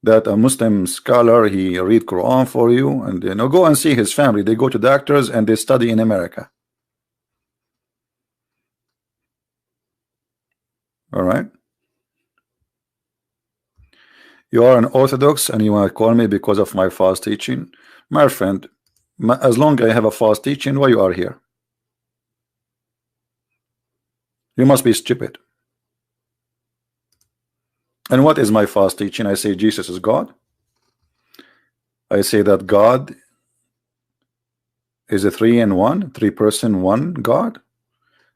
that a Muslim scholar, he read Quran for you, and you know, go and see his family. They go to doctors and they study in America. All right. You are an Orthodox and you want to call me because of my false teaching? My friend, as long as I have a false teaching, why you are here? You must be stupid. And what is my false teaching? I say Jesus is God. I say that God is a three-person, one God.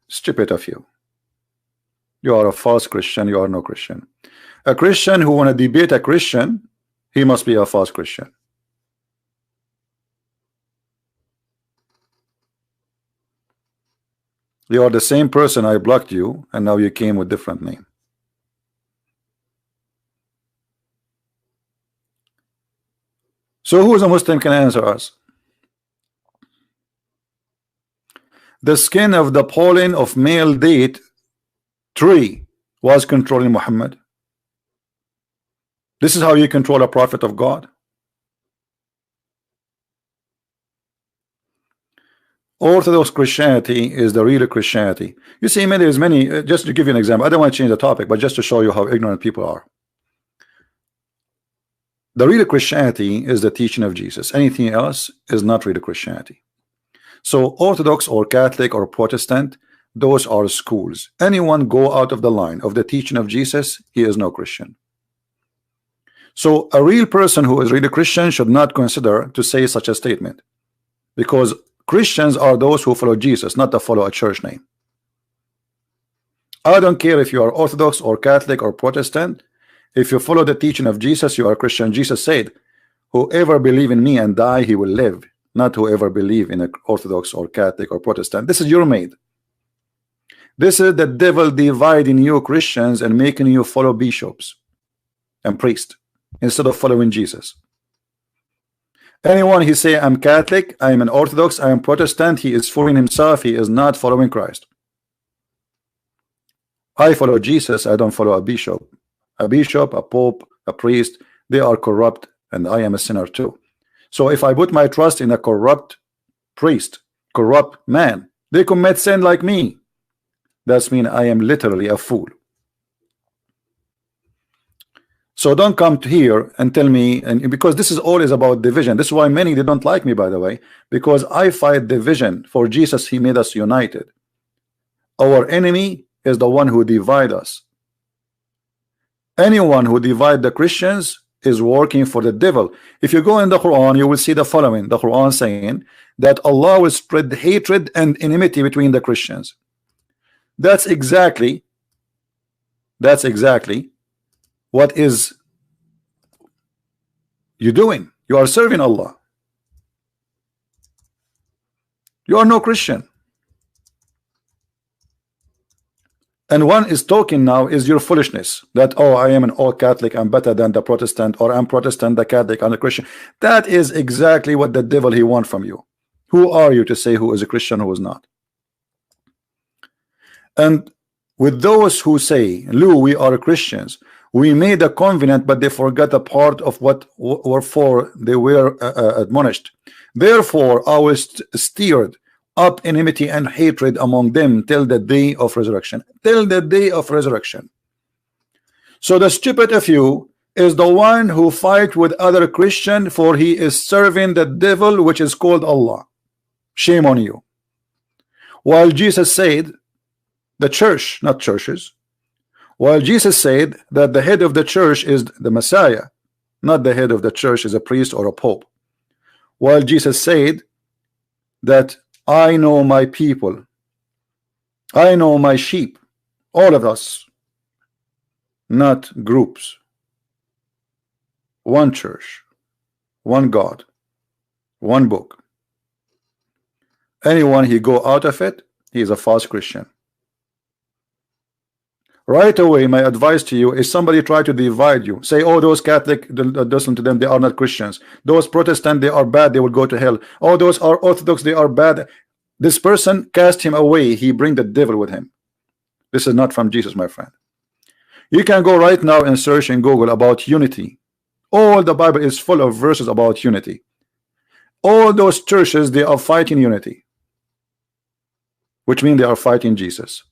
Stupid of you. You are a false Christian. You are no Christian. A Christian who want to debate a Christian, he must be a false Christian. You are the same person. I blocked you, and now you came with different name. So who is a Muslim can answer us? The skin of the pollen of male date tree was controlling Muhammad. This is how you control a prophet of God. Orthodox Christianity is the real Christianity. You see, there is many. Just to give you an example, I don't want to change the topic, but just to show you how ignorant people are. The real Christianity is the teaching of Jesus. Anything else is not real Christianity. So Orthodox or Catholic or Protestant, those are schools. Anyone go out of the line of the teaching of Jesus, he is no Christian. So a real person who is really Christian should not consider to say such a statement, because Christians are those who follow Jesus, not to follow a church name. I don't care if you are Orthodox or Catholic or Protestant. If you follow the teaching of Jesus, you are a Christian. Jesus said, whoever believe in me and die, he will live. Not whoever believe in an Orthodox or Catholic or Protestant. This is your made. This is the devil dividing you Christians and making you follow bishops and priests instead of following Jesus. Anyone he say I'm Catholic, I'm an Orthodox, I am Protestant, he is fooling himself. He is not following Christ. I follow Jesus. I don't follow a bishop. A bishop, a pope, a priest, they are corrupt, and I am a sinner too. So if I put my trust in a corrupt priest, corrupt man, they commit sin like me. That's mean I am literally a fool. So don't come to here and tell me, and because this is always about division. This is why many they don't like me, by the way, because I fight division. For Jesus, he made us united. Our enemy is the one who divide us. Anyone who divide the Christians is working for the devil. If you go in the Quran, you will see the following. The Quran saying that Allah will spread hatred and enmity between the Christians. That's exactly what is you doing. You are serving Allah. You are no Christian. And one is talking now is your foolishness that, oh, I am an all Catholic, I'm better than the Protestant, or I'm Protestant, the Catholic, and the Christian. That is exactly what the devil he wants from you. Who are you to say who is a Christian, who is not? And with those who say, Lou, we are Christians, we made a covenant, but they forgot a part of what wherefore they were admonished. Therefore, I was steered up enmity and hatred among them till the day of resurrection. Till the day of resurrection. So the stupid of you is the one who fight with other Christian, for he is serving the devil, which is called Allah. Shame on you. While Jesus said, the church, not churches, while Jesus said that the head of the church is the Messiah, not the head of the church is a priest or a pope. While Jesus said that I know my people, I know my sheep, all of us, not groups. One church, one God, one book. Anyone he go out of it, he is a false Christian. Right away, my advice to you is somebody try to divide you. Say, oh, those Catholic, listen to them, they are not Christians. Those Protestant, they are bad, they will go to hell. Oh, those are Orthodox, they are bad. This person cast him away. He bring the devil with him. This is not from Jesus, my friend. You can go right now and search in Google about unity. All the Bible is full of verses about unity. All those churches, they are fighting unity, which means they are fighting Jesus.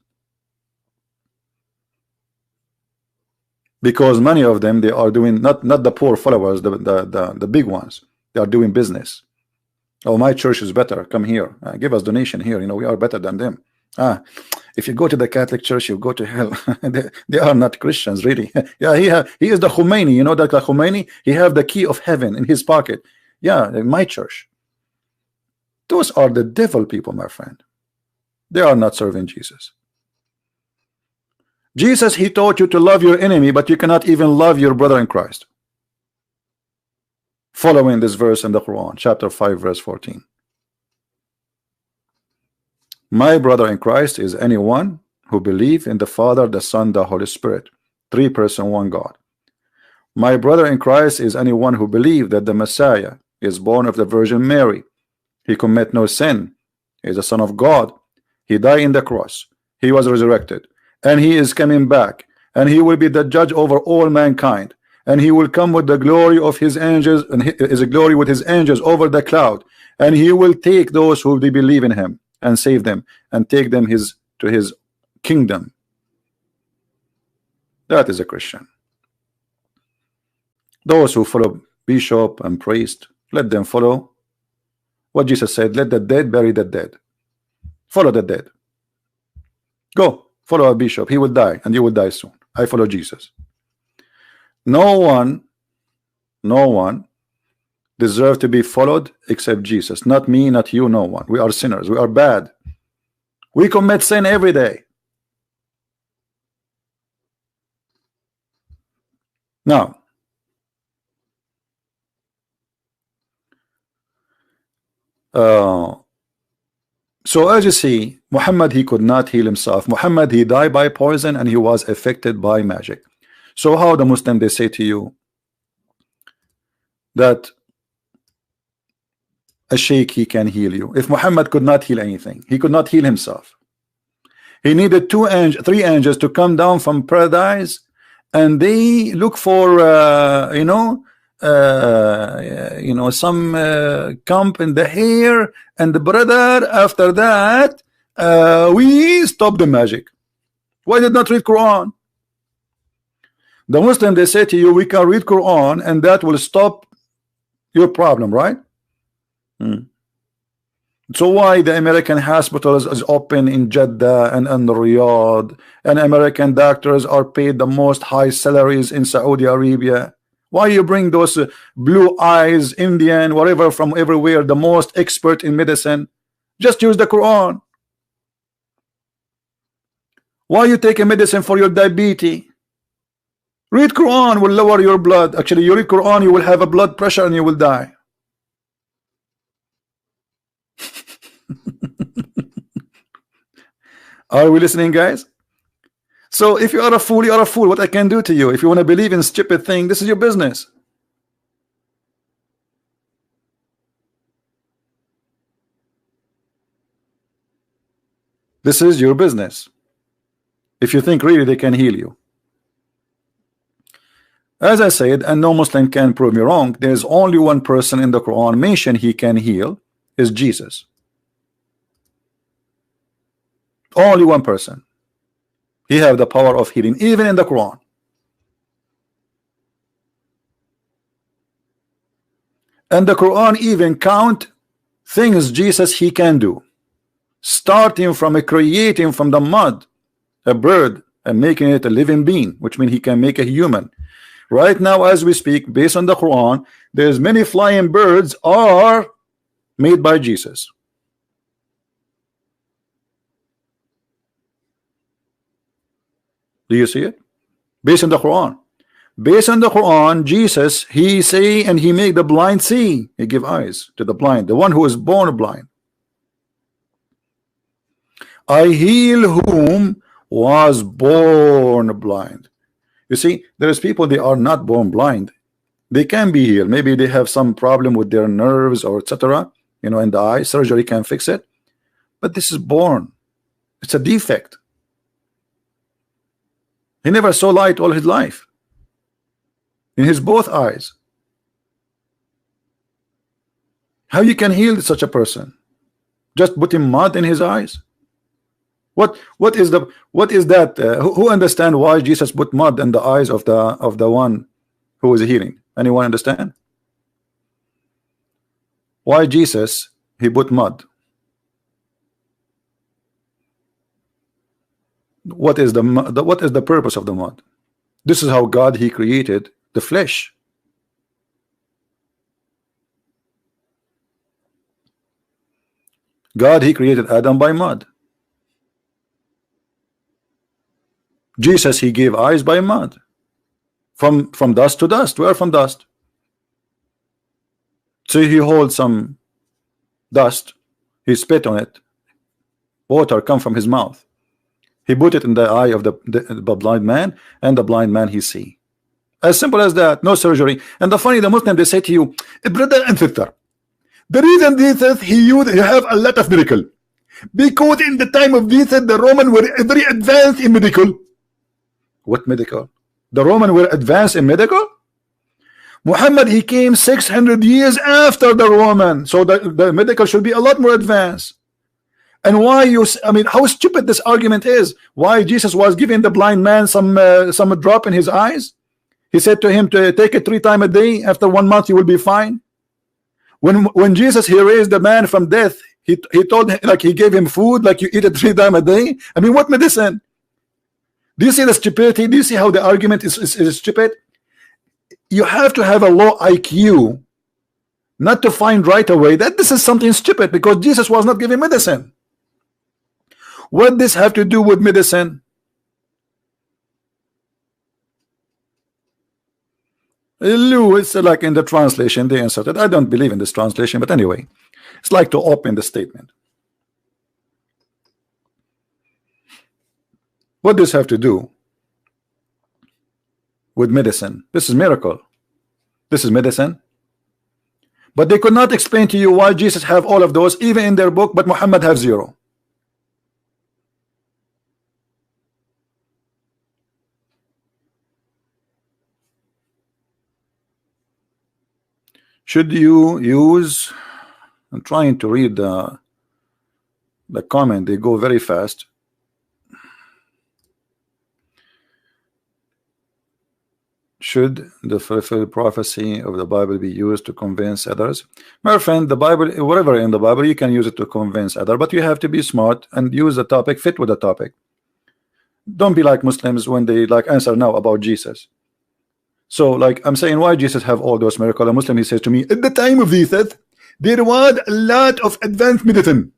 because many of them, they are doing, not the poor followers, the big ones, they are doing business. Oh, my church is better, come here, give us donation here, you know, we are better than them. If you go to the Catholic Church, you go to hell. They are not Christians, really. Yeah, he is the Khomeini, you know, that the Khomeini, he have the key of heaven in his pocket. Yeah, in my church. Those are the devil people, my friend. They are not serving Jesus. Jesus, he taught you to love your enemy, but you cannot even love your brother in Christ. Following this verse in the Quran, chapter 5, verse 14. My brother in Christ is anyone who believes in the Father, the Son, the Holy Spirit, three-person, one God. My brother in Christ is anyone who believes that the Messiah is born of the Virgin Mary. He commit no sin. He is the Son of God. He died in the cross. He was resurrected, and he is coming back, and he will be the judge over all mankind, and he will come with the glory of his angels, and his glory with his angels over the cloud, and he will take those who believe in him and save them and take them to his kingdom. That is a Christian. Those who follow bishop and priest, let them follow what Jesus said. Let the dead bury the dead. Follow the dead. Go follow a bishop, he will die and you will die soon. I follow Jesus. No one deserve to be followed except Jesus. Not me, not you, no one. We are sinners, we are bad, we commit sin every day. Now so as you see, Muhammad, he could not heal himself. Muhammad, he died by poison and he was affected by magic. So how the Muslim, they say to you that a sheikh, he can heal you? If Muhammad could not heal anything, he could not heal himself. He needed three angels to come down from paradise, and they look for some comb in the hair, and the brother after that we stop the magic. Why did not read Quran? The Muslim, they say to you, we can read Quran and that will stop your problem, right? So why the American hospitals is open in Jeddah and Riyadh, and American doctors are paid the most high salaries in Saudi Arabia? Why you bring those blue eyes, Indian, whatever, from everywhere, the most expert in medicine? Just use the Quran. Why you take a medicine for your diabetes? Read Quran, will lower your blood. Actually, you read Quran, you will have a blood pressure and you will die. Are we listening, guys? So if you are a fool, you are a fool. What I can do to you? If you want to believe in stupid thing, this is your business. This is your business. If you think really they can heal you. As I said, and no Muslim can prove me wrong, there's only one person in the Quran mentioned he can heal, is Jesus. Only one person. He have the power of healing, even in the Quran. And the Quran even count things Jesus he can do, starting from creating from the mud a bird and making it a living being, which means he can make a human. Right now as we speak, based on the Quran, there's many flying birds are made by Jesus. Do you see it? Based on the Quran. Based on the Quran, Jesus, he say and he make the blind see. He give eyes to the blind, the one who is born blind. I heal whom was born blind. You see, there is people, they are not born blind. They can be healed. Maybe they have some problem with their nerves or etc. You know, in the eye, surgery can fix it. But this is born. It's a defect. He never saw light all his life. In his both eyes. How you can heal such a person? Just putting mud in his eyes? What is the what is that? Who understand why Jesus put mud in the eyes of the one who was healing? Anyone understand why Jesus he put mud? What is what is the purpose of the mud? This is how God he created the flesh. God he created Adam by mud. Jesus he gave eyes by mud. From dust to dust. Where from dust? So he holds some dust, he spit on it, water come from his mouth. He put it in the eye of the blind man, and the blind man he see. As simple as that, no surgery. And the funny, the Muslim they say to you, brother and sister, the reason Jesus he have a lot of miracle because in the time of Jesus the Roman were very advanced in medical. What medical? The Roman were advanced in medical. Muhammad he came 600 years after the Roman, so the medical should be a lot more advanced. And why you? I mean, how stupid this argument is. Why Jesus was giving the blind man some drop in his eyes? He said to him to take it 3 times a day. After 1 month, you will be fine. When Jesus he raised the man from death, he told him, like he gave him food, like you eat it 3 times a day. I mean, what medicine? Do you see the stupidity? Do you see how the argument is stupid? You have to have a low IQ not to find right away that this is something stupid because Jesus was not giving medicine. What does this have to do with medicine? It's like in the translation they inserted. I don't believe in this translation, but anyway, it's like to open the statement. What does this have to do with medicine? This is miracle. This is medicine. But they could not explain to you why Jesus have all of those even in their book, but Muhammad have 0. Should you use? I'm trying to read the comment. They go very fast. Should the fulfilled prophecy of the Bible be used to convince others? My friend, the Bible, whatever in the Bible, you can use it to convince others, but you have to be smart and use the topic, fit with the topic. Don't be like Muslims when they like answer now about Jesus. So like I'm saying, why Jesus have all those miracles? A Muslim he says to me, at the time of Jesus, there was a lot of advanced medicine.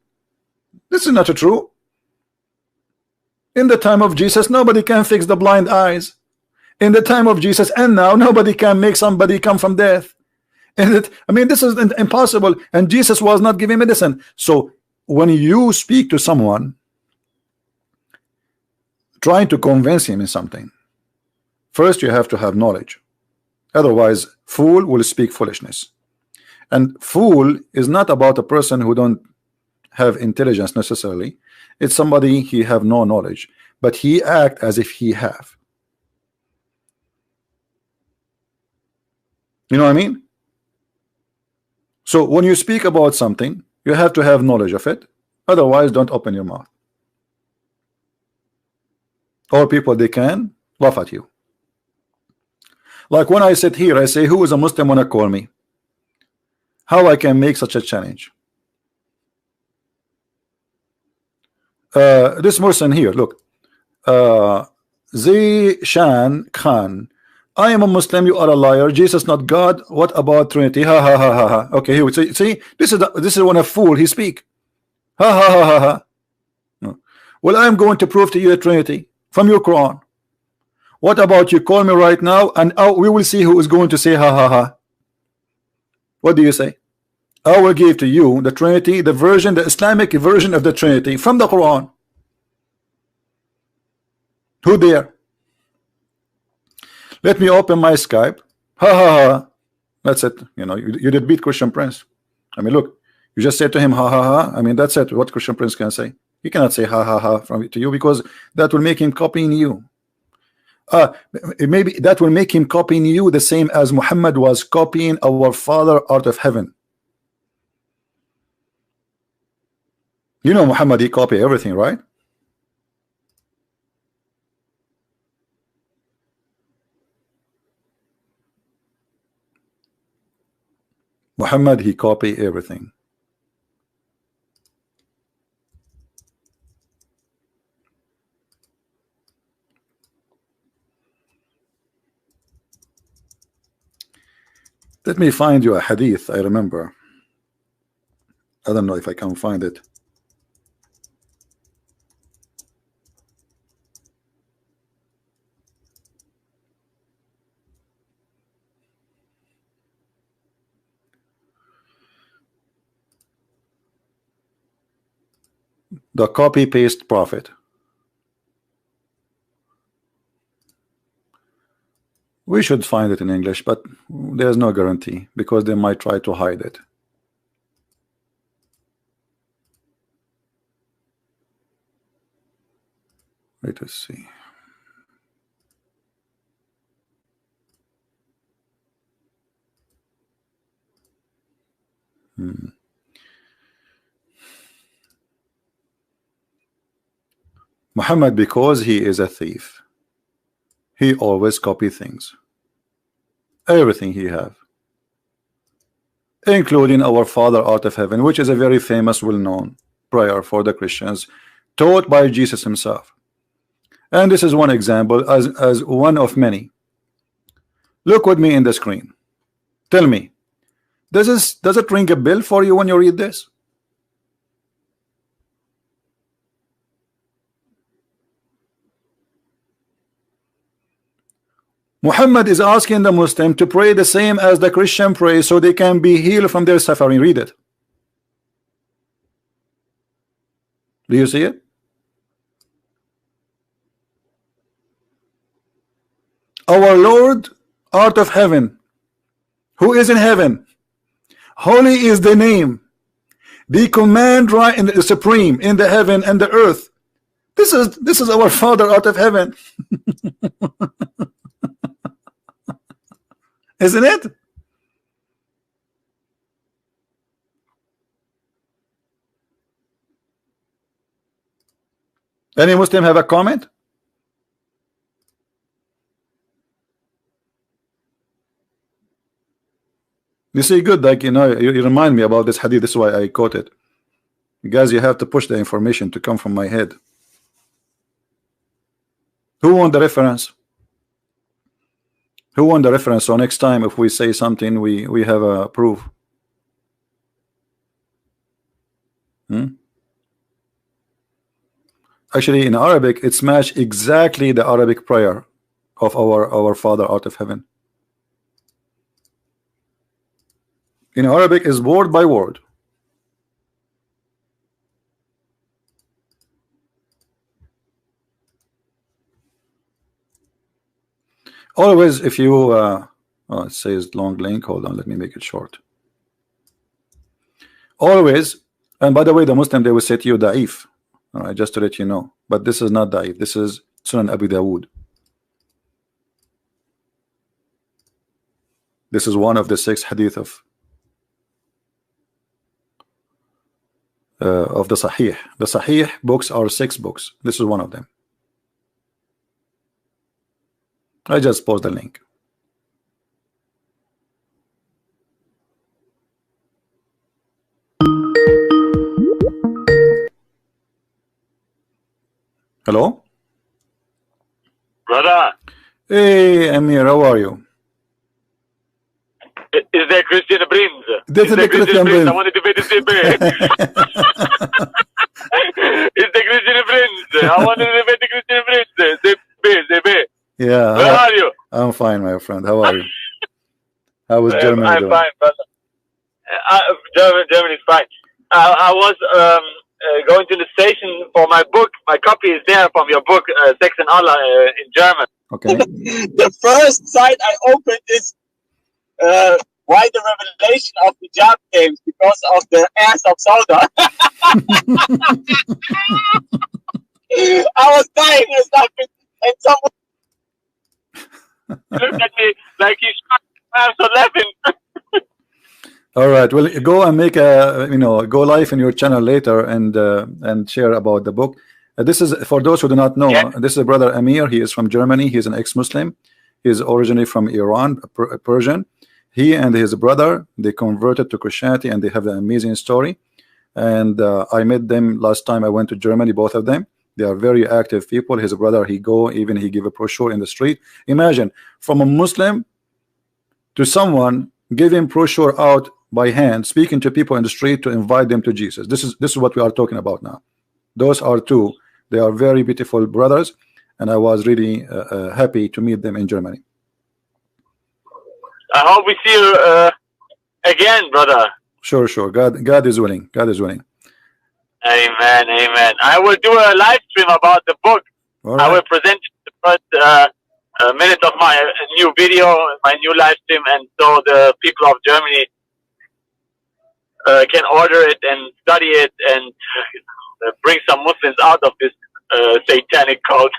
This is not true. In the time of Jesus, nobody can fix the blind eyes. In the time of Jesus and now, nobody can make somebody come from death. And I mean, this is impossible. And Jesus was not giving medicine. So when you speak to someone, trying to convince him in something, first you have to have knowledge. Otherwise, fool will speak foolishness. And fool is not about a person who don't have intelligence necessarily. It's somebody he have no knowledge, but he act as if he have. You know what I mean? So when you speak about something, you have to have knowledge of it. Otherwise, don't open your mouth. Or people, they can laugh at you. Like when I sit here, I say, who is a Muslim wanna call me? How I can make such a challenge? This person here, look, Zishan Khan. I am a Muslim, you are a liar. Jesus not God. What about Trinity? Ha ha ha ha ha. Okay, here we see this is when a fool he speak. Ha ha ha ha ha. No. Well, I am going to prove to you the Trinity from your Quran. What about you call me right now and we will see who is going to say ha ha ha. What do you say? I will give to you the Trinity, the version, the Islamic version of the Trinity from the Quran. Who there? Let me open my Skype. Ha ha ha. That's it. You know, you did beat Christian Prince. I mean, look, you just said to him ha ha ha. I mean, that's it. What Christian Prince can say? He cannot say ha ha ha to you because that will make him copying you. Maybe that will make him copying you the same as Muhammad was copying our Father out of heaven. You know, Muhammad he copied everything, right? Muhammad, he copy everything. Let me find you a hadith. I remember. I don't know if I can find it. The copy paste prophet. We should find it in English, but there's no guarantee because they might try to hide it. Let us see. Muhammad, because he is a thief, he always copy things. Everything he have, including our Father out of heaven, which is a very famous, well-known prayer for the Christians, taught by Jesus himself. And this is one example as one of many. Look with me in the screen. Tell me, does it ring a bell for you when you read this? Muhammad is asking the Muslim to pray the same as the Christian pray so they can be healed from their suffering. Read it. Do you see it? Our Lord out of heaven, who is in heaven, holy is the name, the command right in the supreme in the heaven and the earth. This is our Father out of heaven. Isn't it? Any Muslim have a comment? You see, good, like, you know, you remind me about this hadith. This is why I quote it. Guys, you have to push the information to come from my head. Who won the reference? Who won the reference? So next time if we say something, we have a proof. Actually, in Arabic, it's matched exactly the Arabic prayer of our Father out of heaven. In Arabic is word by word. Always, if you oh, it says long link. Hold on, let me make it short. Always, and by the way, the Muslim, they will say to you da'if. All right, just to let you know. But this is not da'if. This is Sunan Abu Dawood. This is one of the 6 hadith of the Sahih. The Sahih books are 6 books. This is one of them. I just post the link. Hello? Brother. Hey, Amir, how are you? Is there Christian Prince? This is the Christian Prince. I want to debate the Is the Christian Prince? I want to debate the Christian Prince. Yeah. Where are you? I'm fine, my friend. How are you? How was Germany I'm doing? fine, brother. Germany is fine. I was going to the station for my book. My copy is there from your book, Sex and Allah, in German. Okay. The first site I opened is why the revelation of hijab came, because of the ass of Sauda. I was dying and laughing, and someone looked at me like he's so laughing. All right. Well, go and make a go live in your channel later and share about the book. This is for those who do not know. Yeah. This is brother Amir. He is from Germany. He is an ex-Muslim. He is originally from Iran, Persian. He and his brother, they converted to Christianity, and they have an amazing story. And I met them last time I went to Germany, both of them. They are very active people. His brother, he give a brochure in the street. Imagine, from a Muslim to someone giving brochure out by hand, speaking to people in the street to invite them to Jesus. This is what we are talking about now. Those are two. They are very beautiful brothers, and I was really happy to meet them in Germany. I hope we see you again, brother. Sure. God is willing. God is willing. Amen. Amen. I will do a live stream about the book. All right. I will present the first minute of my new video, my new live stream, and so the people of Germany can order it and study it and bring some Muslims out of this satanic cult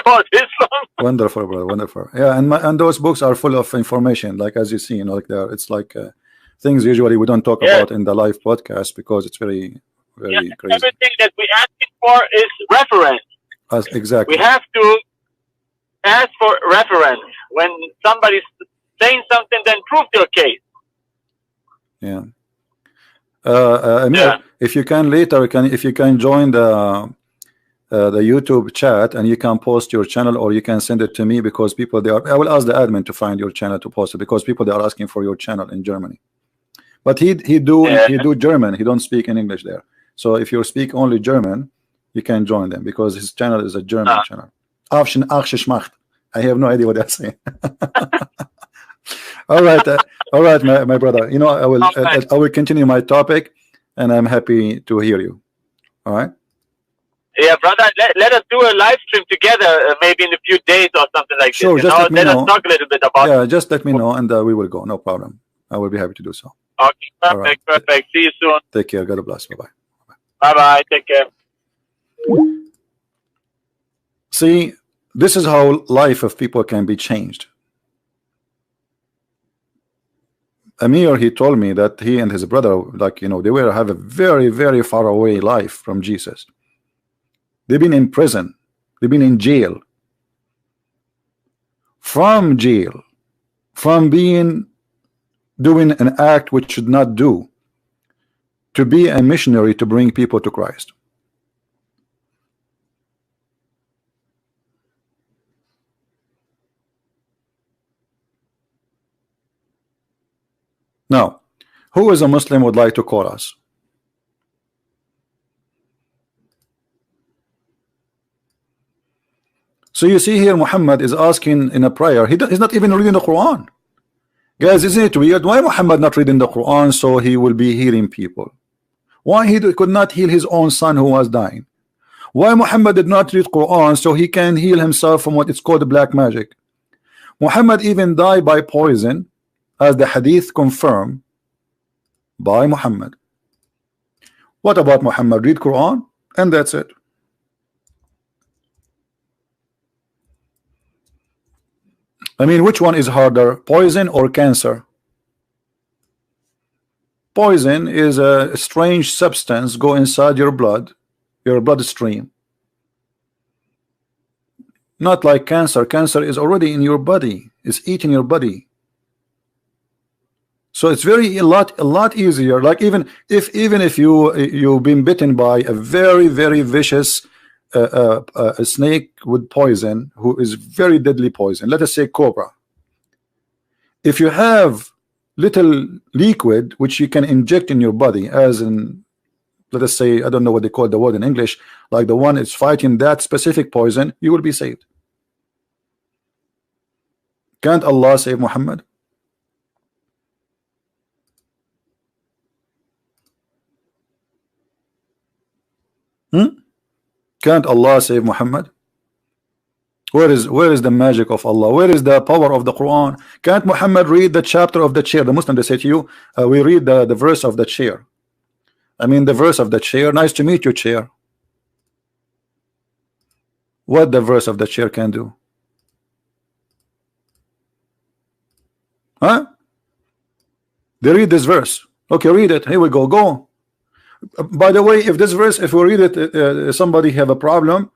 called Islam. Wonderful, brother. Wonderful. Yeah, and those books are full of information, like as you see, you know, like there, it's like things usually we don't talk about in the live podcast because it's very crazy. Everything that we asking for is reference. Exactly. We have to ask for reference. When somebody's saying something, then prove your case. Yeah. Amir, if you can later, if you can join the YouTube chat and you can post your channel, or you can send it to me, because people I will ask the admin to find your channel to post it, because people they are asking for your channel in Germany. But he do German. He don't speak in English there. So if you speak only German, you can join them, because his channel is a German channel. I have no idea what they're saying. All right, my brother. You know, I will continue my topic, and I'm happy to hear you. All right. Yeah, brother. Let us do a live stream together, maybe in a few days or something like sure, this. Just let me know. Let us talk a little bit about. Yeah, just let me know, and we will go. No problem. I will be happy to do so. Okay, perfect. See you soon. Take care. God bless. Bye bye. Bye bye. Take care. See, this is how life of people can be changed. Amir, he told me that he and his brother, like, you know, they will have a very, very far away life from Jesus. They've been in prison. They've been in jail. From jail, from doing an act which should not do, to be a missionary to bring people to Christ. Now, who is a Muslim would like to call us? So you see here, Muhammad is asking in a prayer. He's not even reading the Quran. Guys, isn't it weird? Why Muhammad not reading the Quran so he will be healing people? Why he could not heal his own son who was dying? Why Muhammad did not read Quran so he can heal himself from what is called black magic? Muhammad even died by poison, as the hadith confirm by Muhammad. What about Muhammad? Read Quran and that's it. I mean, which one is harder, poison or cancer? Poison is a strange substance go inside your bloodstream. Not like cancer. Cancer is already in your body. It's eating your body. So it's a lot easier. Like even if you've been bitten by a very, very vicious a snake with poison, who is very deadly poison, let us say cobra. If you have little liquid which you can inject in your body, as in, let us say, I don't know what they call the word in English, like the one is fighting that specific poison, you will be saved. Can't Allah save Muhammad? Can't Allah save Muhammad? Where is the magic of Allah? Where is the power of the Quran? Can't Muhammad read the chapter of the chair? The Muslim, they say to you, we read the verse of the chair. I mean the verse of the chair. Nice to meet you, chair. What the verse of the chair can do? Huh? They read this verse. Okay, read it. Here we go. Go. By the way, if this verse, if we read it, somebody have a problem,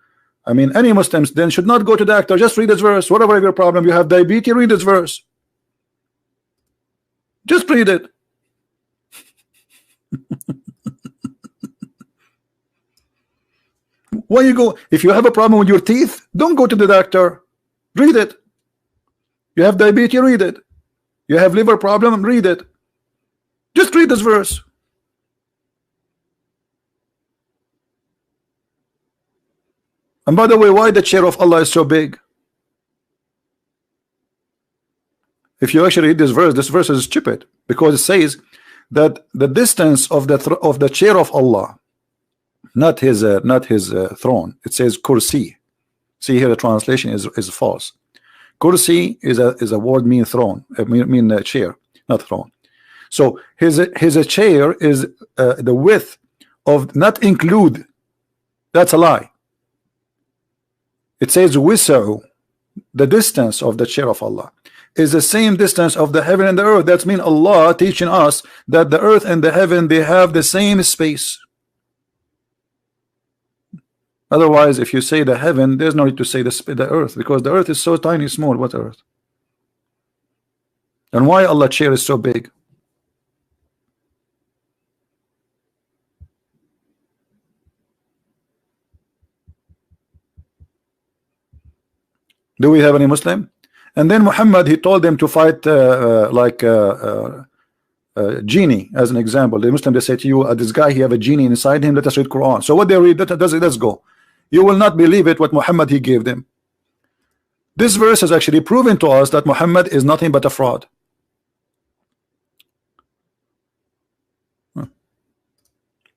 I mean, any Muslims then should not go to the doctor. Just read this verse. Whatever your problem, you have diabetes, read this verse. Just read it. When you go, if you have a problem with your teeth, don't go to the doctor. Read it. You have diabetes, read it. You have liver problem, read it. Just read this verse. And by the way, why the chair of Allah is so big? If you actually read this verse is stupid, because it says that the distance of the chair of Allah, not his throne. It says kursi. See here, the translation is false. Kursi is a word mean throne, mean chair, not throne. So his chair is the width of, not include. That's a lie. It says wisa'u, the distance of the chair of Allah is the same distance of the heaven and the earth. That means Allah teaching us that the earth and the heaven, they have the same space. Otherwise, if you say the heaven, there's no need to say the earth, because the earth is so tiny, small. What earth? And why Allah's chair is so big? Do we have any Muslim? And then Muhammad, he told them to fight genie, as an example. The Muslim, they say to you, this guy, he have a genie inside him, let us read Quran. So what they read, let's go. You will not believe it, what Muhammad he gave them. This verse has actually proven to us that Muhammad is nothing but a fraud.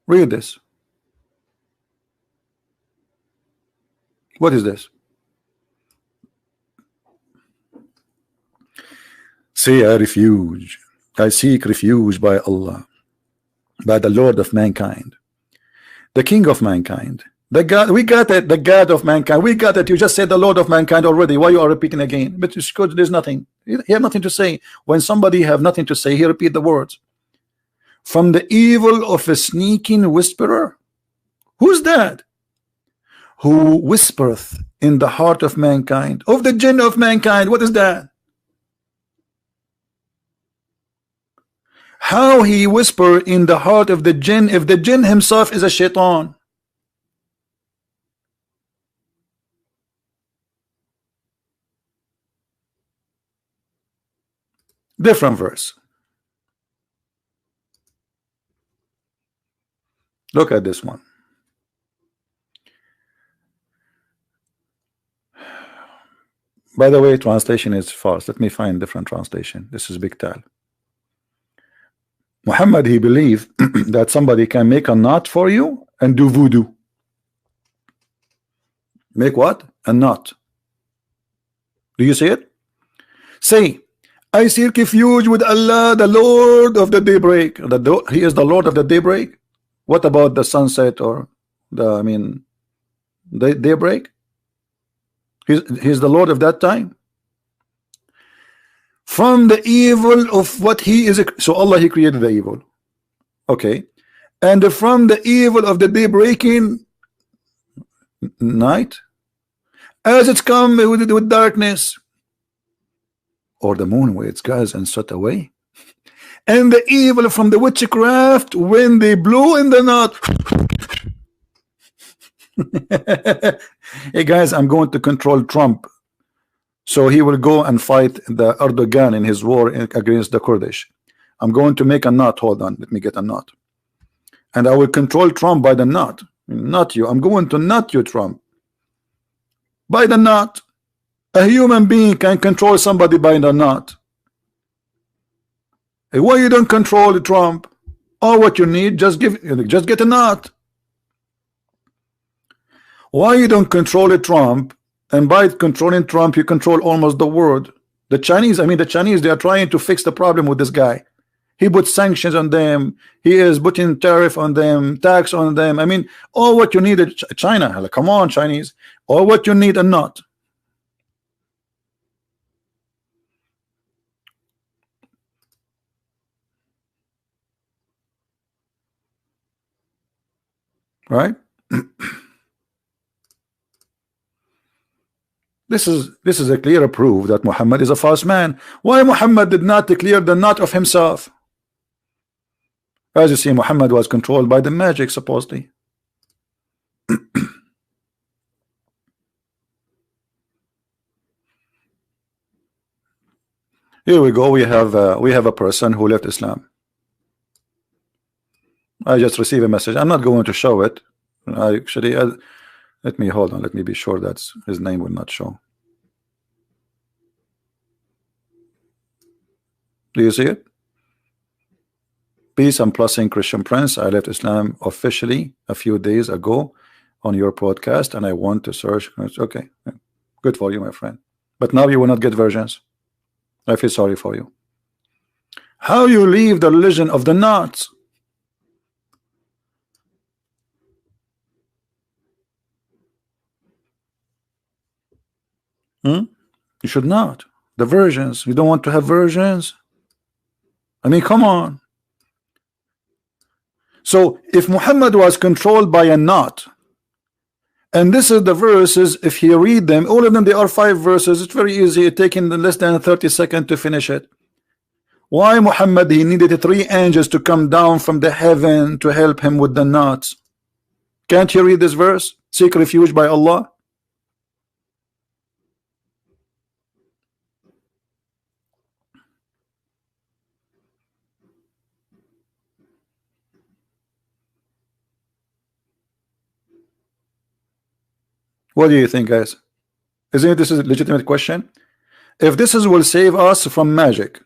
Read this. What is this? Say, I seek refuge by Allah, by the Lord of mankind, the King of mankind, the God. We got it, the God of mankind. We got it. You just said the Lord of mankind already. Why you are repeating again? But it's good. There's nothing. You have nothing to say. When somebody have nothing to say, he repeat the words. From the evil of a sneaking whisperer. Who's that? Who whispereth in the heart of mankind, of the jinn of mankind. What is that? How he whisper in the heart of the jinn, if the jinn himself is a shaitan? Different verse. Look at this one. By the way, translation is false. Let me find different translation. This is Big Tal. Muhammad, he believed that somebody can make a knot for you and do voodoo. Make what? A knot. Do you see it? Say, I seek refuge with Allah, the Lord of the daybreak. He is the Lord of the daybreak. What about the sunset or the daybreak? He's the Lord of that time. From the evil of what he is. So Allah, he created the evil. Okay. And from the evil of the day breaking night, as it's come with darkness, or the moon where it goes and set away, and the evil from the witchcraft when they blew in the knot. Hey guys, I'm going to control Trump, so he will go and fight the Erdogan in his war against the Kurdish. I'm going to make a knot. Hold on, let me get a knot, and I will control Trump by the knot. Not you. I'm going to knot you, Trump, by the knot. A human being can control somebody by the knot. Hey, why you don't control Trump? All what you need, just get a knot. Why you don't control Trump? And by controlling Trump, you control almost the world. The Chinese, they are trying to fix the problem with this guy. He put sanctions on them. He is putting tariff on them, tax on them. All what you need is China. Like, come on, Chinese. All what you need, a knot. Right? This is a clear proof that Muhammad is a false man. Why Muhammad did not declare the knot of himself? As you see, Muhammad was controlled by the magic, supposedly. Here we go. We have a person who left Islam. I just received a message. I'm not going to show it. Let me hold on. Let me be sure that his name will not show. Do you see it? Peace and blessing, Christian Prince. I left Islam officially a few days ago on your podcast, and I want to search. Okay, good for you, my friend. But now you will not get versions. I feel sorry for you. How you leave the religion of the knots? You should not. The versions. You don't want to have versions? I mean, come on. So if Muhammad was controlled by a knot, and this is the verses, if you read them, all of them, they are 5 verses. It's very easy. It's taking less than 30 seconds to finish it. Why Muhammad, he needed 3 angels to come down from the heaven to help him with the knots? Can't you read this verse? Seek refuge by Allah. What do you think, guys? Isn't this a legitimate question? If this will save us from magic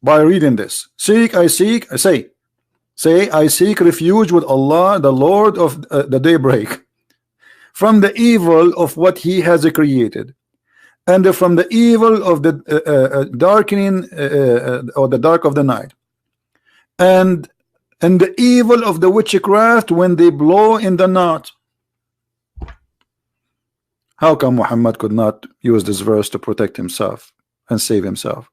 by reading this, I seek refuge with Allah, the Lord of the daybreak, from the evil of what He has created, and from the evil of the darkening or the dark of the night, and the evil of the witchcraft when they blow in the knot. How come Muhammad could not use this verse to protect himself and save himself?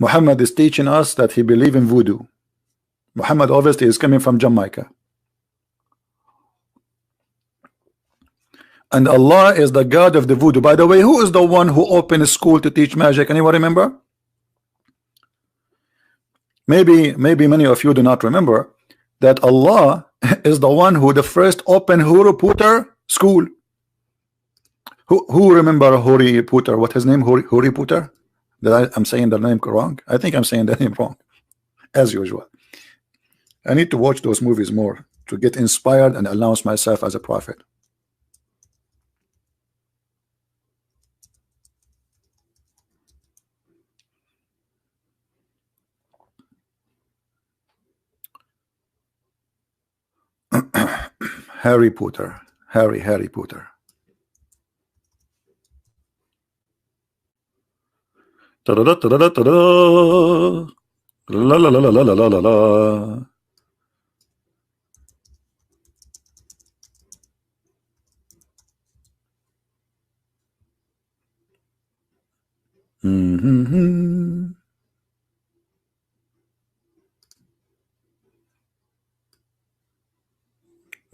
Muhammad is teaching us that he believes in voodoo. Muhammad obviously is coming from Jamaica. And Allah is the God of the voodoo. By the way, who is the one who opened a school to teach magic? Anyone remember? Maybe many of you do not remember that Allah is the one who the first opened Huri Puter school. Who remember Huri Puter? What his name? Huri Puter? I'm saying the name wrong? I think I'm saying the name wrong, as usual. I need to watch those movies more to get inspired and announce myself as a prophet. Harry Potter. Harry Potter. Da da da da da da da. La la la la la la la la.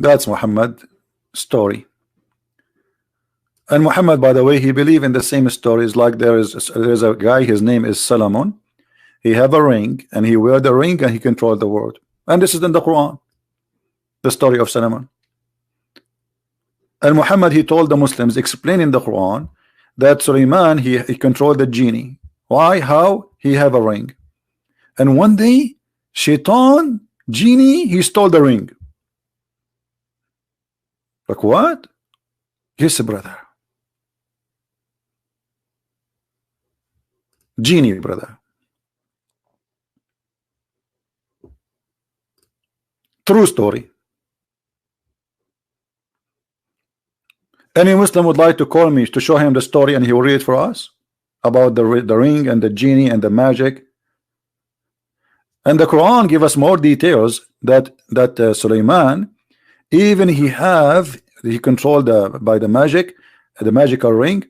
That's Muhammad's story. And Muhammad, by the way, he believed in the same stories. Like there's a guy, his name is Solomon. He have a ring, and he wear the ring, and he controlled the world. And this is in the Quran, the story of Solomon. And Muhammad, he told the Muslims, explaining the Quran, that Suleiman, he controlled the genie. Why? How? He have a ring. And one day, Shaitan, genie, he stole the ring. Like what? Yes, brother. Genie, brother. True story. Any Muslim would like to call me to show him the story, and he will read it for us about the ring and the genie and the magic. And the Quran give us more details that Suleiman, even he controlled by the magic the magical ring,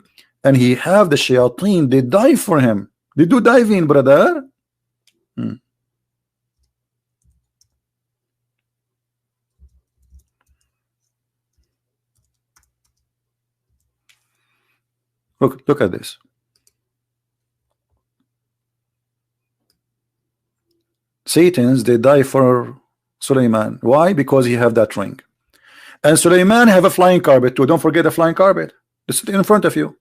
and he have the shayateen, they dive for him. They do diving, brother. Look at this. Satans, they die for Suleiman. Why? Because he have that ring. And Suleiman have a flying carpet too. Don't forget the flying carpet. It's in front of you.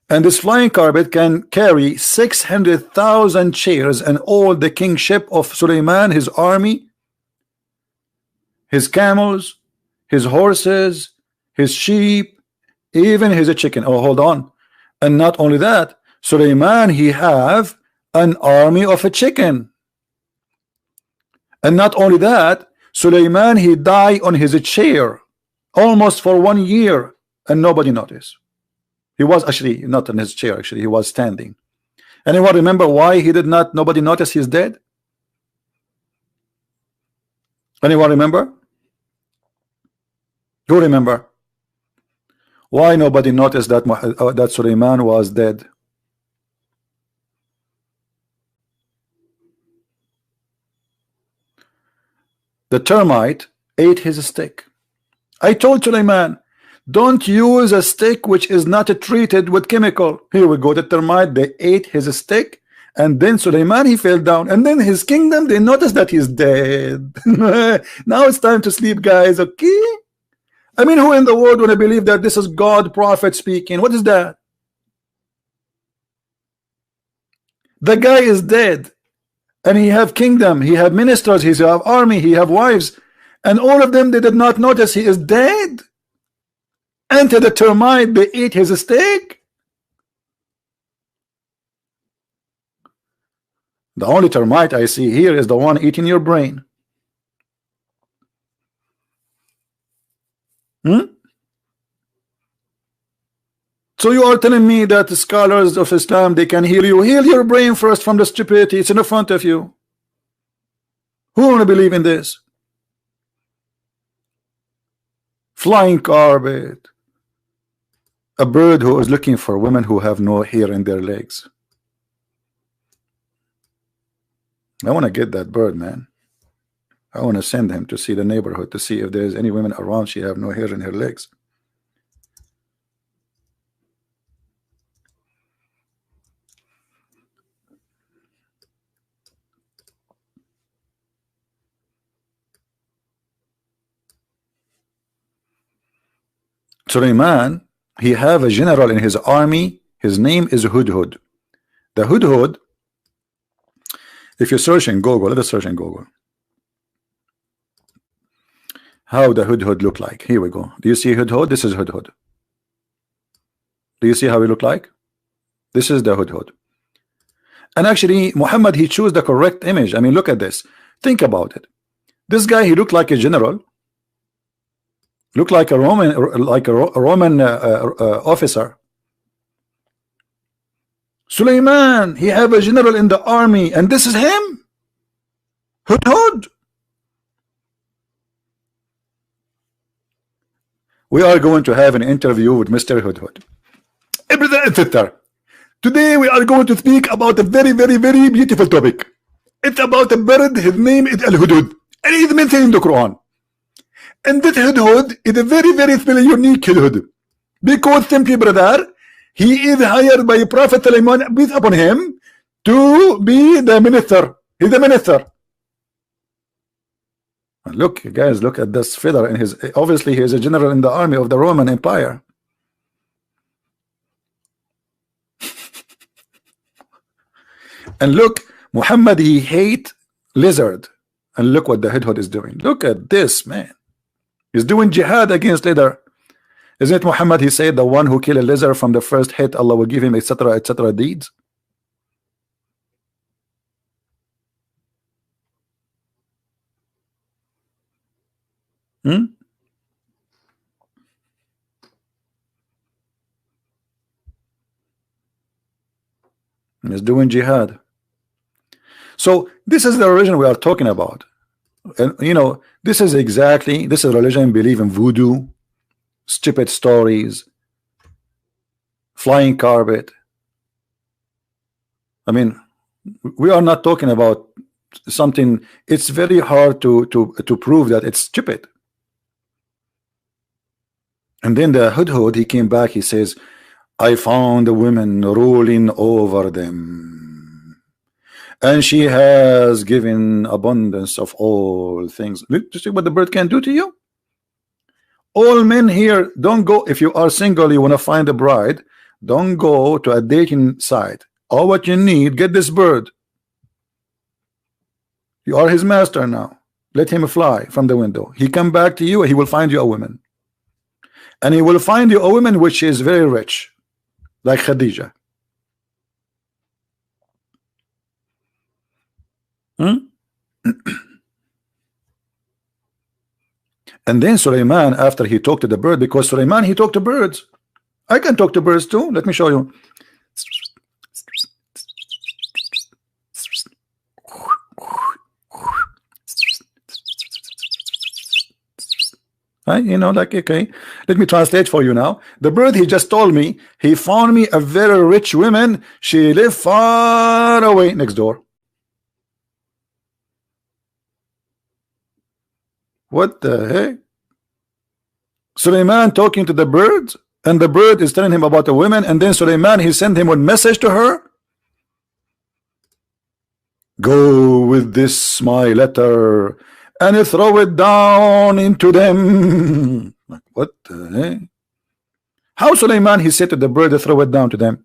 And this flying carpet can carry 600,000 chairs and all the kingship of Suleiman, his army, his camels, his horses, his sheep, even his chicken. Oh, hold on. And not only that, Suleiman, he have an army of a chicken. And not only that, Suleiman, he died on his chair almost for 1 year and nobody noticed. He was actually not in his chair, actually he was standing. Anyone remember why he did not, nobody noticed he's dead? Anyone remember? Who remember why nobody noticed that that Suleiman was dead? The termite ate his stick. I told Suleiman, don't use a stick which is not treated with chemical. Here we go, the termite, they ate his stick, and then Suleiman, he fell down, and then his kingdom, they noticed that he's dead. Now it's time to sleep, guys, okay? I mean, who in the world would believe that this is God prophet speaking? What is that? The guy is dead, and he have kingdom, he have ministers, he have army, he have wives, and all of them, they did not notice he is dead. And to the termite, they ate his steak. The only termite I see here is the one eating your brain. So you are telling me that the scholars of Islam, they can heal you? Heal your brain first from the stupidity. It's in the front of you. Who want to believe in this? Flying carpet. A bird who is looking for women who have no hair in their legs. I want to get that bird, man. I want to send him to see the neighborhood to see if there's any women around she have no hair in her legs. Suleiman, he have a general in his army. His name is Hudhud. The Hudhud, if you search in Google, let us search in Google. How the Hudhud look like? Here we go. Do you see Hudhud? This is Hudhud. Do you see how he look like? This is the Hudhud. And actually, Muhammad, he chose the correct image. I mean, look at this. Think about it. This guy, he looked like a general. Look like a Roman officer. Suleiman, he have a general in the army, and this is him. Hudhud. We are going to have an interview with Mr. Hudhud. Brother and sister, today we are going to speak about a very, very, very beautiful topic. It's about a bird. His name is Al-Hudhud, and he is mentioned in the Quran. And this Hudhud is a very, very, very unique Hudhud, because simply, brother, he is hired by Prophet Sulaiman, peace upon him, to be the minister. He's a minister. Look, guys, look at this feather in his. Obviously, he is a general in the army of the Roman Empire. And look, Muhammad, he hate lizard. And look what the Hudhud is doing. Look at this, man. He's doing jihad against leather. Isn't it Muhammad? He said the one who kill a lizard from the first hit, Allah will give him etc. deeds. He's doing jihad. So this is the religion we are talking about. And you know, this is religion, believe in voodoo. stupid stories, flying carpet. I mean, we are not talking about something. It's very hard to prove that it's stupid. And then the Hudhud, he came back, he says, I found a woman ruling over them, and she has given abundance of all things. Look to see what the bird can do to you. All men here, don't go, if you are single, you want to find a bride, don't go to a dating site. All what you need, get this bird. You are his master now. Let him fly from the window. He come back to you, he will find you a woman. And he will find you a woman which is very rich, like Khadija. And then Suleiman, after he talked to the bird, because Suleiman, he talked to birds. I can talk to birds too. Let me show you. Right? You know, like, okay, let me translate for you now. The bird, he just told me, he found me a very rich woman. She lived far away next door. What the heck? Suleiman talking to the bird, and the bird is telling him about a woman, and then Suleiman, he sent him a message to her. Go with this my letter and throw it down into them. Like, what the heck? How Suleiman, he said to the bird to throw it down to them?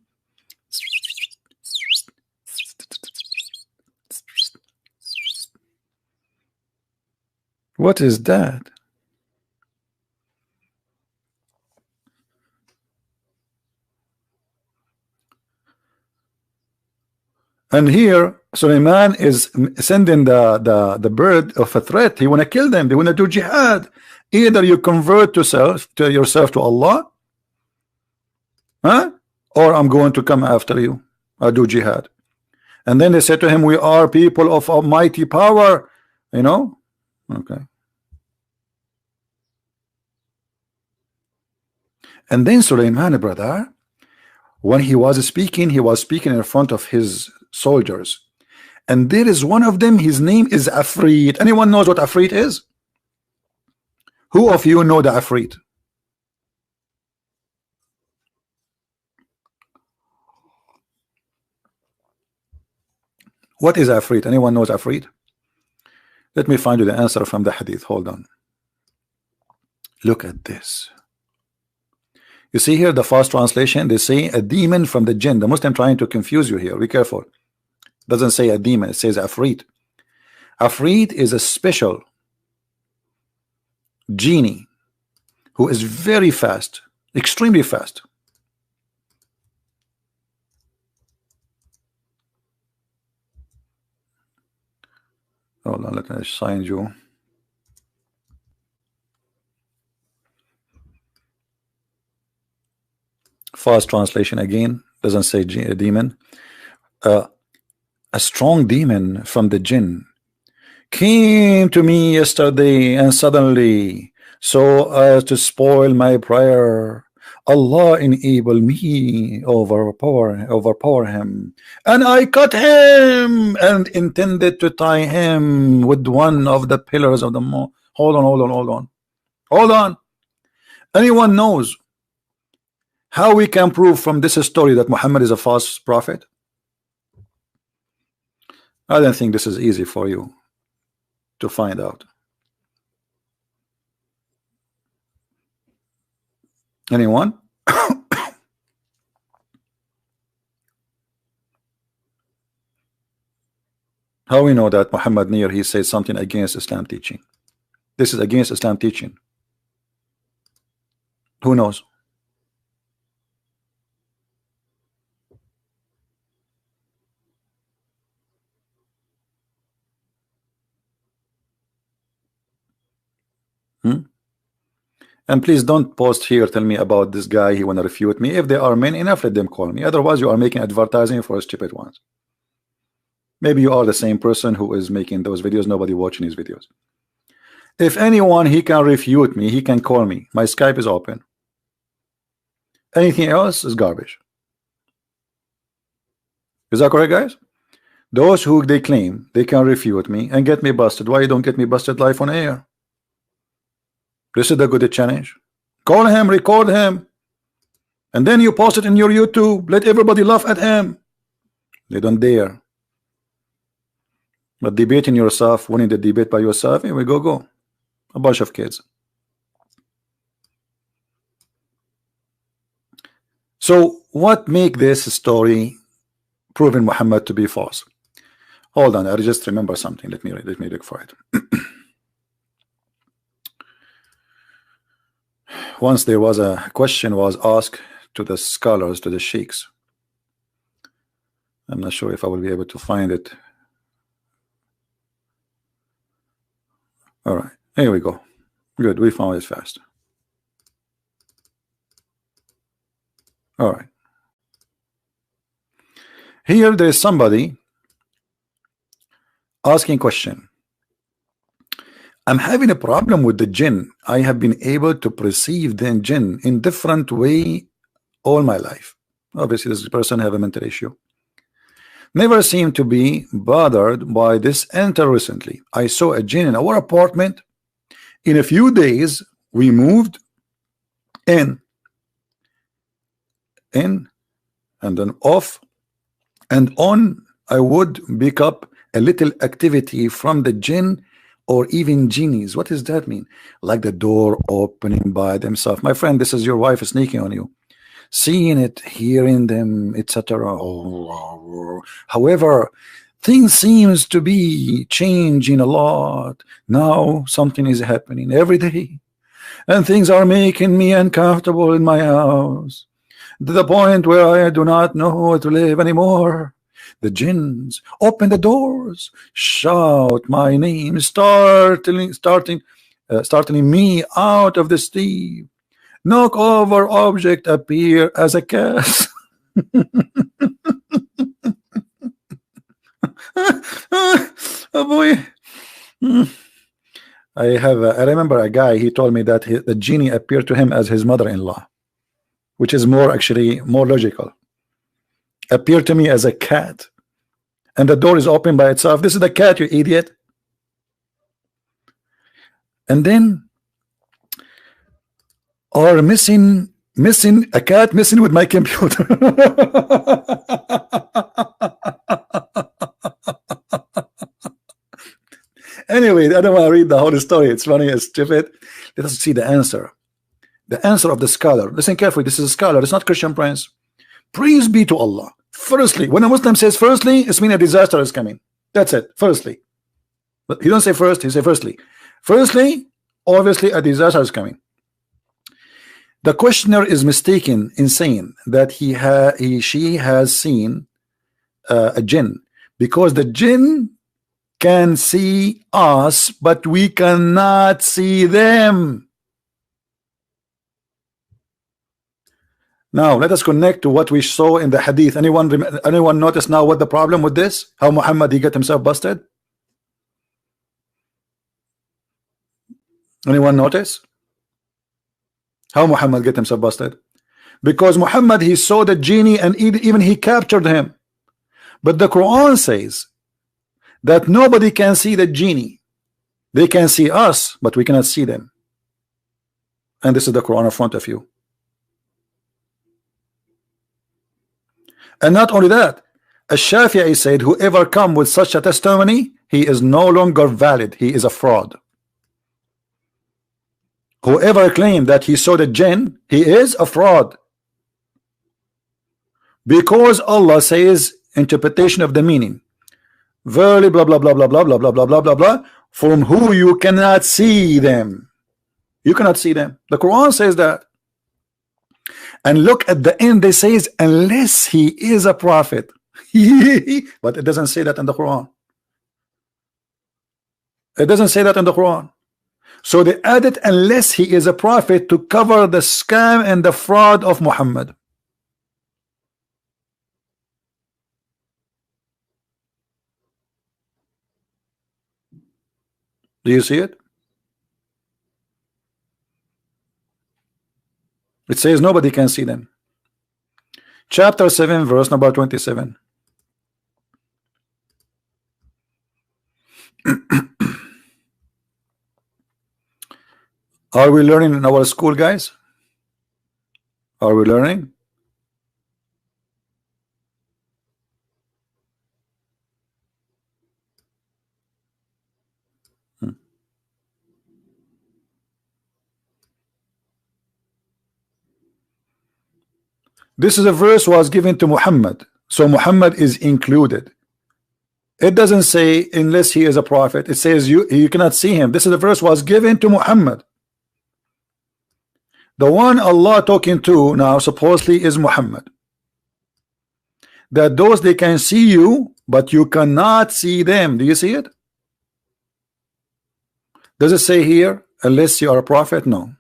What is that? And here Suleiman is sending the bird of a threat. He want to kill them. They want to do jihad. Either you convert yourself to Allah, huh? Or I'm going to come after you. I'll do jihad. And then they said to him, we are people of almighty power, you know. Okay. And then Suleiman, brother, when he was speaking in front of his soldiers, and there is one of them, his name is Afrit. Anyone knows what Afrit is? Who of you know the Afrit? What is Afrit? Anyone knows Afrit? Let me find you the answer from the hadith. Hold on. Look at this. You see here the fast translation, they say a demon from the jinn. The Muslim trying to confuse you here. Be careful. Doesn't say a demon, it says Afrit. Afrit is a special genie who is very fast, extremely fast. Hold on, let me sign you. Fast translation again, doesn't say a demon. A strong demon from the jinn came to me yesterday, and suddenly, so as to spoil my prayer, Allah enable me, overpower him, and I cut him and intended to tie him with one of the pillars of the mosque. Hold on. Anyone knows how we can prove from this story that Muhammad is a false prophet? I don't think this is easy for you to find out. Anyone? How we know that Muhammad near he says something against Islam teaching? This is against Islam teaching. Who knows? And please don't post here, tell me about this guy, he want to refute me. If they are men enough, let them call me. Otherwise, you are making advertising for stupid ones. Maybe you are the same person who is making those videos, nobody watching his videos. If anyone, he can refute me, he can call me. My Skype is open. Anything else is garbage. Is that correct, guys? Those who they claim they can refute me and get me busted, why you don't get me busted live on air? This is the good challenge. Call him, record him, and then you post it in your YouTube. Let everybody laugh at him. They don't dare. But debating yourself, winning the debate by yourself, here we go. A bunch of kids. So what make this story proving Muhammad to be false? Hold on, I just remember something. Let me look for it. Once there was a question was asked to the scholars, to the sheikhs. I'm not sure if I will be able to find it. All right, here we go. Good, we found it fast. All right. Here there is somebody asking question. I'm having a problem with the jinn. I have been able to perceive the jinn in different way all my life. Obviously this person have a mental issue. Never seemed to be bothered by this until recently. I saw a jinn in our apartment. In a few days we moved in and then off and on. I would pick up a little activity from the jinn or even genies. What does that mean? Like the door opening by themselves. My friend, this is your wife sneaking on you, seeing it, hearing them, etc. However, things seems to be changing a lot. Now something is happening every day, and things are making me uncomfortable in my house to the point where I do not know how to live anymore. The jinns open the doors, shout my name, startling me out of the sleep. Knock over object appear as a curse. Oh boy. I remember a guy, he told me that the genie appeared to him as his mother-in-law, which is actually more logical. Appeared to me as a cat, and the door is open by itself. This is the cat, you idiot. And then or missing a cat missing with my computer. Anyway, I don't want to read the whole story. It's funny, it's stupid. Let us see the answer. The answer of the scholar. Listen carefully. This is a scholar. It's not Christian Prince. Praise be to Allah. Firstly, when a Muslim says firstly, it's mean a disaster is coming. That's it. Firstly. But he don't say first, he say firstly. Firstly, obviously a disaster is coming. The questioner is mistaken in saying that she has seen a jinn, because the jinn can see us, but we cannot see them. Now let us connect to what we saw in the hadith. Anyone notice now what the problem with this? How Muhammad he got himself busted? Anyone notice how Muhammad get himself busted? Because Muhammad he saw the genie and even he captured him. But the Quran says that nobody can see the genie. They can see us, but we cannot see them. And this is the Quran in front of you. And not only that, Ash-Shafi'i said whoever come with such a testimony, he is no longer valid. He is a fraud. Whoever claimed that he saw the jinn, he is a fraud. Because Allah says interpretation of the meaning. Verily blah blah blah blah blah blah blah blah blah blah blah, from who you cannot see them. You cannot see them. The Quran says that. And look at the end, they says unless he is a prophet. But it doesn't say that in the Quran. It doesn't say that in the Quran. So they added unless he is a prophet to cover the scam and the fraud of Muhammad. Do you see it? It says nobody can see them. Chapter 7, verse number 27. Are we learning in our school, guys? Are we learning? This is a verse was given to Muhammad, so Muhammad is included. It doesn't say unless he is a prophet. It says you cannot see him. This is a verse was given to Muhammad. The one Allah talking to now supposedly is Muhammad. That those they can see you, but you cannot see them. Do you see it? Does it say here unless you are a prophet? No.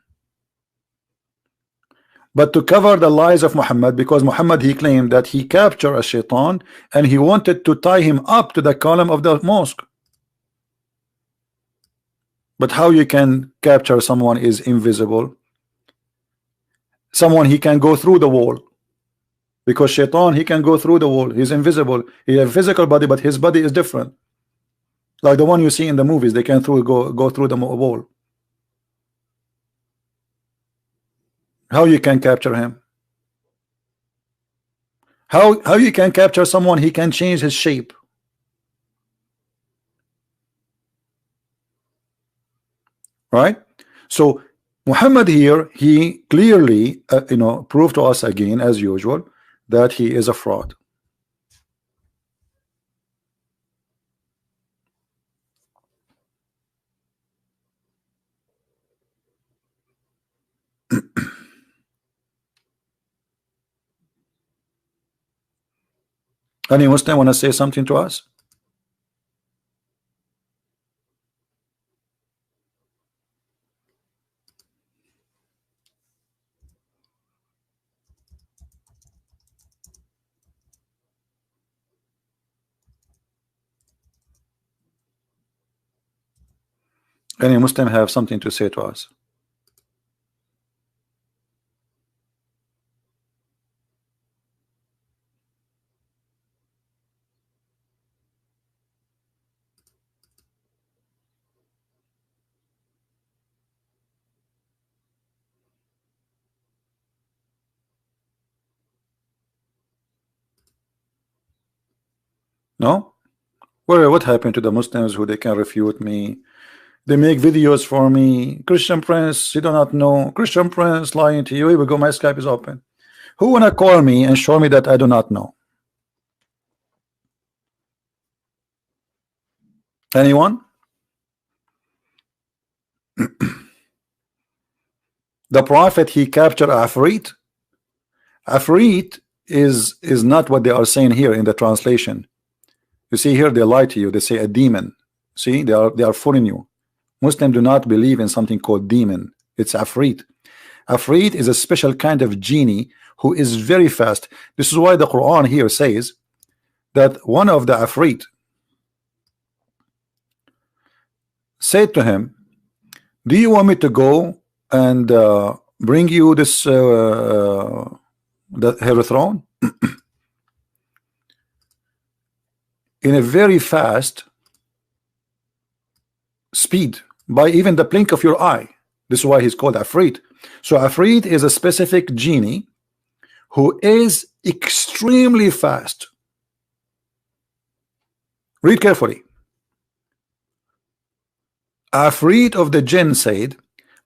But to cover the lies of Muhammad, because Muhammad, he claimed that he captured a shaitan and he wanted to tie him up to the column of the mosque. But how you can capture someone is invisible? Someone he can go through the wall, because shaitan he can go through the wall. He's invisible. He has a physical body, but his body is different, like the one you see in the movies. They can go through the wall. How you can capture him? How you can capture someone? He can change his shape. Right? So Muhammad here, he clearly proved to us again, as usual, that he is a fraud. Any Muslim want to say something to us? Any Muslim have something to say to us? No? What happened to the Muslims who they can refute me? They make videos for me. Christian Prince, you do not know. Christian Prince lying to you. Here we go. My Skype is open. Who wanna call me and show me that I do not know? Anyone? The prophet, he captured Afrit. Afrit is not what they are saying here in the translation. You see here, they lie to you. They say a demon. See, they are fooling you. Muslims do not believe in something called demon. It's Afrit. Afrit is a special kind of genie who is very fast. This is why the Quran here says that one of the Afrit said to him, do you want me to go and bring you this her throne in a very fast speed, by even the blink of your eye? This is why he's called Afrit. So Afrit is a specific genie who is extremely fast. Read carefully. Afrit of the jinn said,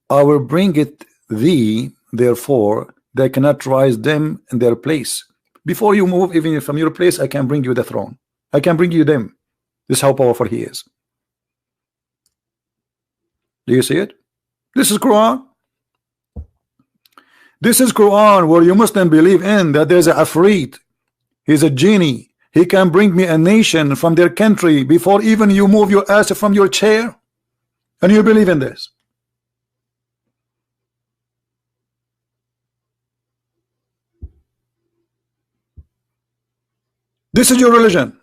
I will bring it thee, therefore they cannot rise them in their place. Before you move even from your place, I can bring you the throne. I can bring you them. This is how powerful he is. Do you see it? This is Quran. This is Quran where you Muslim believe in that there's a Afrit. He's a genie. He can bring me a nation from their country before even you move your ass from your chair. And you believe in this? This is your religion.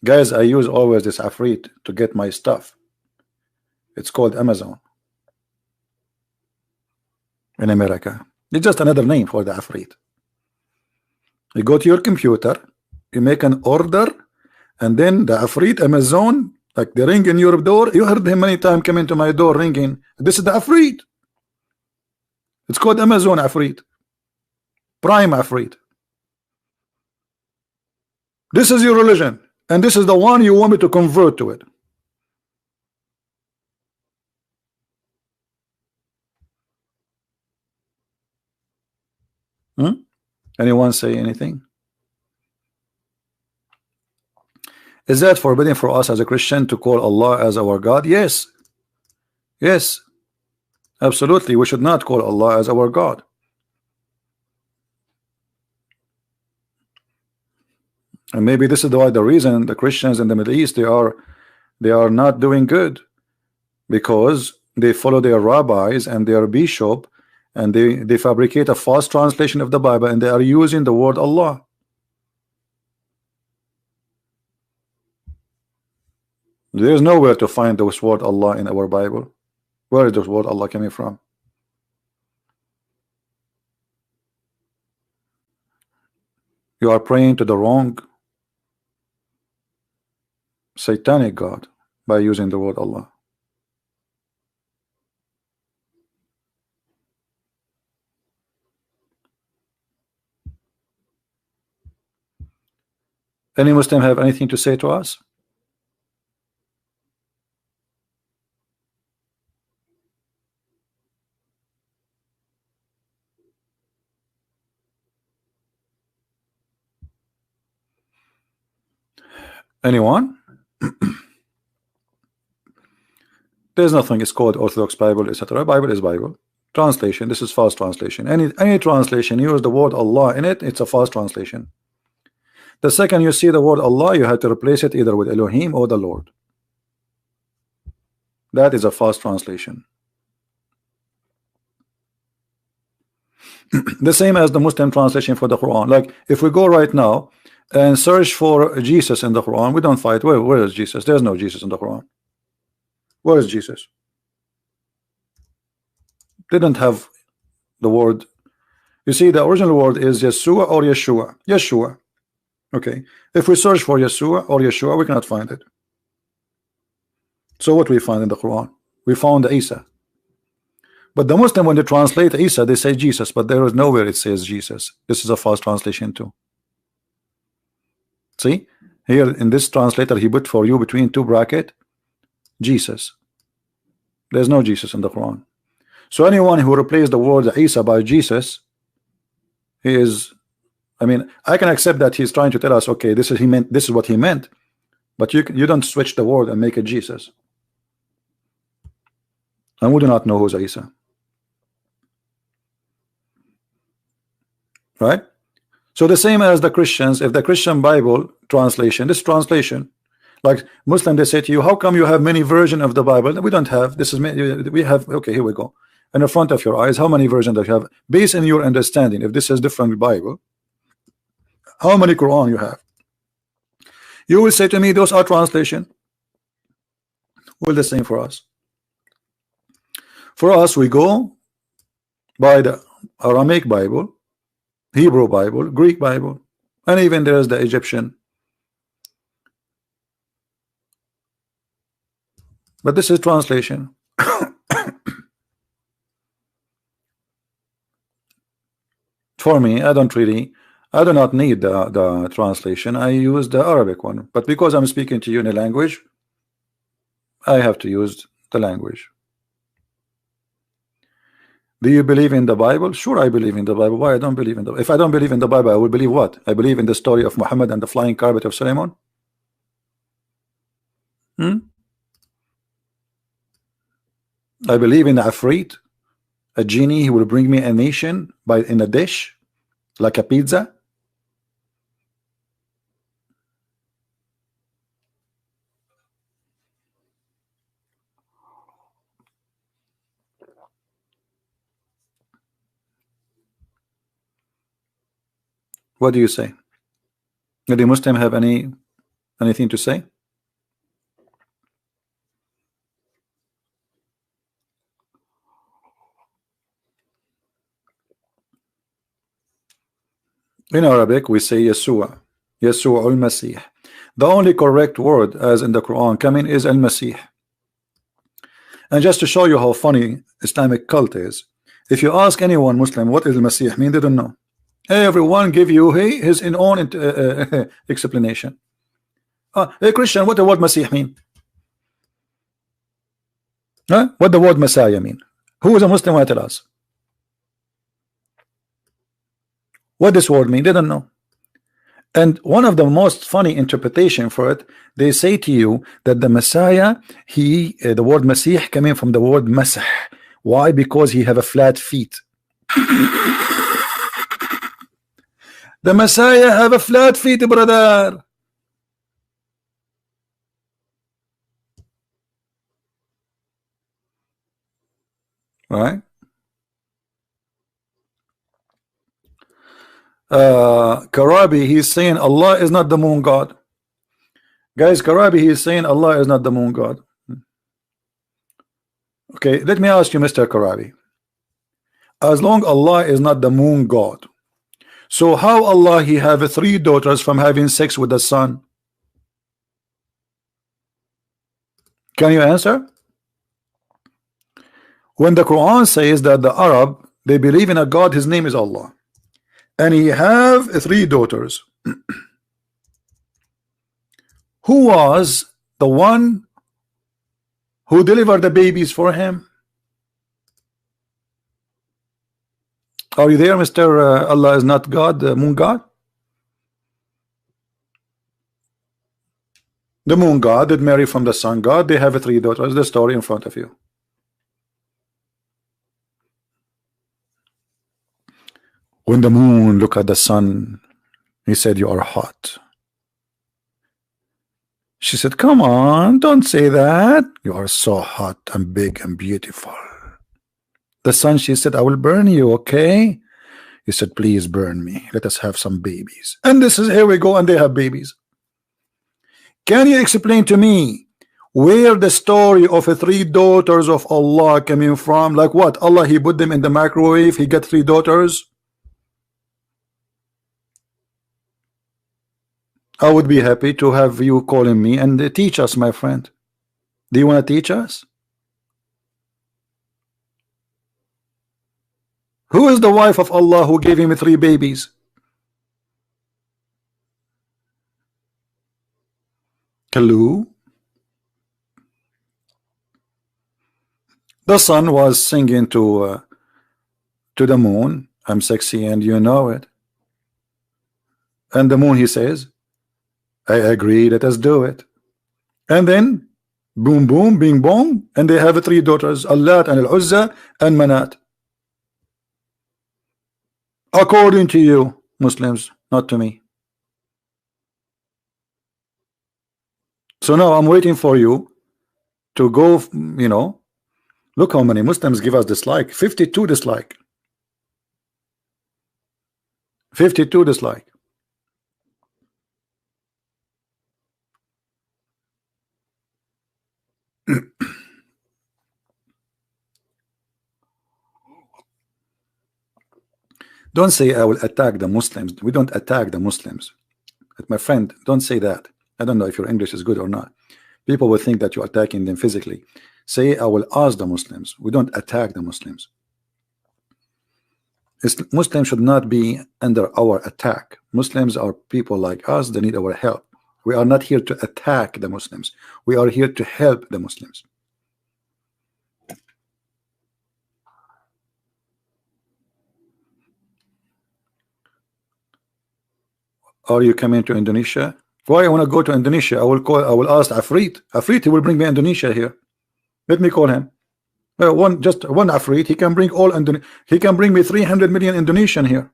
Guys, I use always this Afrit to get my stuff. It's called Amazon. in America. It's just another name for the Afrit. You go to your computer, you make an order, and then the Afrit, Amazon, like the ring in your door, you heard him many times coming to my door ringing. This is the Afrit. It's called Amazon Afrit, Prime Afrit. This is your religion, and this is the one you want me to convert to it. Anyone say anything? Is that forbidden for us as a Christian to call Allah as our God? Yes. Yes. Absolutely. We should not call Allah as our God. And maybe this is the reason the Christians in the Middle East they are not doing good, because they follow their rabbis and their bishop, and they fabricate a false translation of the Bible, and they are using the word Allah. There is nowhere to find this word Allah in our Bible. Where is this word Allah coming from? You are praying to the wrong satanic God by using the word Allah. Any Muslim have anything to say to us? Anyone? There's nothing. It's called Orthodox Bible, etc. Bible is Bible. Translation. This is false translation. Any translation use the word Allah in it. It's a false translation. The second you see the word Allah, you have to replace it either with Elohim or the Lord. That is a false translation. The same as the Muslim translation for the Quran. Like if we go right now and search for Jesus in the Quran, we don't find where is Jesus? There's no Jesus in the Quran. Where is Jesus? They don't have the word. You see, the original word is Yeshua or Yeshua. Yeshua. Okay. If we search for Yeshua or Yeshua, we cannot find it. So what we find in the Quran? We found Isa. But the Muslim, when they translate Isa, they say Jesus, but there is nowhere it says Jesus. This is a false translation too. See, here in this translator, he put for you between two brackets Jesus. There's no Jesus in the Quran. So anyone who replaced the word Isa by Jesus, he is, I mean, I can accept that he's trying to tell us, okay, this is what he meant, but you don't switch the word and make it Jesus. And we do not know who's Isa. Right? So the same as the Christians, if the Christian Bible translation, this translation, like Muslim, they say to you, how come you have many versions of the Bible? We don't have. This is we have. Okay, here we go. In the front of your eyes, how many versions do you have? Based on your understanding, if this is different Bible, how many Quran you have? You will say to me, those are translation. Well, the same for us. For us, we go by the Aramaic Bible, Hebrew Bible, Greek Bible, and even there's the Egyptian. But this is translation. For me, I do not need the translation. I use the Arabic one. But because I'm speaking to you in a language, I have to use the language. Do you believe in the Bible? Sure, I believe in the Bible. Why I don't believe in the Bible? If I don't believe in the Bible, I will believe what? I believe in the story of Muhammad and the flying carpet of Solomon. I believe in the Afrit, a genie who will bring me a nation in a dish, like a pizza. What do you say? Did the Muslim have anything to say? In Arabic, we say Yeshua, Yeshua al-Masih. The only correct word, as in the Quran coming, is al-Masih. And just to show you how funny Islamic cult is, if you ask anyone Muslim what is al-Masih mean, they don't know. Everyone give you his own explanation. Hey Christian, what the word Masih mean? Huh? What the word Messiah mean? Who is a Muslim will tell us? What this word mean? They don't know. And one of the most funny interpretation for it, they say to you that the Messiah, the word Masih coming from the word Masah. Why? Because he have a flat feet. The Messiah have a flat feet, brother. Right? Karabi, he's saying Allah is not the moon god. Guys, Karabi, he's saying Allah is not the moon god. Okay, let me ask you, Mr. Karabi. As long Allah is not the moon god, so how Allah he have 3 daughters from having sex with the sun? Can you answer? When the Quran says that the Arab, they believe in a God, his name is Allah, and he have 3 daughters. Who was the one who delivered the babies for him? Are you there, Mr. Allah is not God, the moon god? The moon god did marry from the sun god. They have 3 daughters. The story in front of you. When the moon looked at the sun, he said, "You are hot." She said, "Come on, don't say that. You are so hot and big and beautiful." The sun, she said, "I will burn you, okay?" He said, "Please burn me. Let us have some babies." And this is, here we go, and they have babies. Can you explain to me where the story of 3 daughters of Allah coming from? Like what? Allah, he put them in the microwave, he got 3 daughters? I would be happy to have you calling me and teach us, my friend. Do you want to teach us? Who is the wife of Allah who gave him 3 babies? Hello? The sun was singing to the moon, "I'm sexy and you know it." And the moon, he says, "I agree, let us do it." And then boom boom bing bong, and they have 3 daughters, Allat and Al-Uzza and Manat. According to you Muslims, not to me. So now I'm waiting for you to go, you know. Look how many Muslims give us dislike. 52 dislike. 52 dislike. Don't say I will attack the Muslims. We don't attack the Muslims. My friend, don't say that. I don't know if your English is good or not. People will think that you're attacking them physically. Say I will ask the Muslims. We don't attack the Muslims. Muslims should not be under our attack. Muslims are people like us. They need our help. We are not here to attack the Muslims. We are here to help the Muslims. Are you coming to Indonesia? Why I want to go to Indonesia? I will ask Afrit. Afrit, he will bring me Indonesia here. Let me call him. Just one Afrit, he can bring he can bring me 300 million Indonesian here.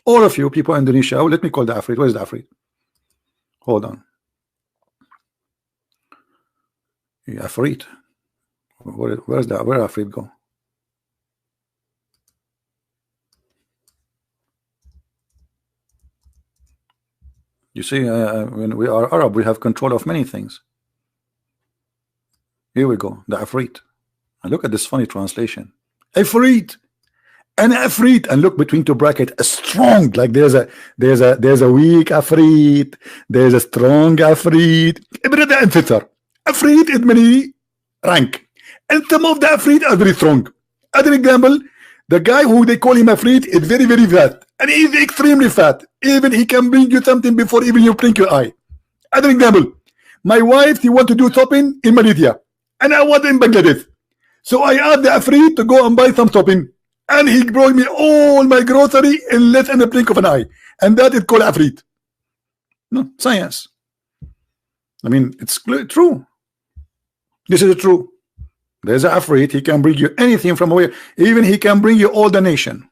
All of you people in Indonesia. Let me call the Afrit. Where's the Afrit? Hold on. Afrit. Where's that? Where Afrit go? You see, when we are Arab, we have control of many things. Here we go, the Afrit. And look at this funny translation. Afrit, And Afrit, and look between two brackets, a strong, like there's a weak Afrit, there's a strong Afrit. ابرد انفثر. Afrit is many rank, and some of the Afrit are very strong. Other example, the guy who they call him Afrit is very, very fat, and he is extremely fat. Even he can bring you something before even you blink your eye. Other example, my wife, she want to do shopping in Malaysia, and I was in Bangladesh. So I asked the Afrit to go and buy some shopping, and he brought me all my grocery in less than a blink of an eye, and that is called Afrit. No science. I mean, it's true. This is true. There's an Afrit. He can bring you anything from away. Even he can bring you all the nation.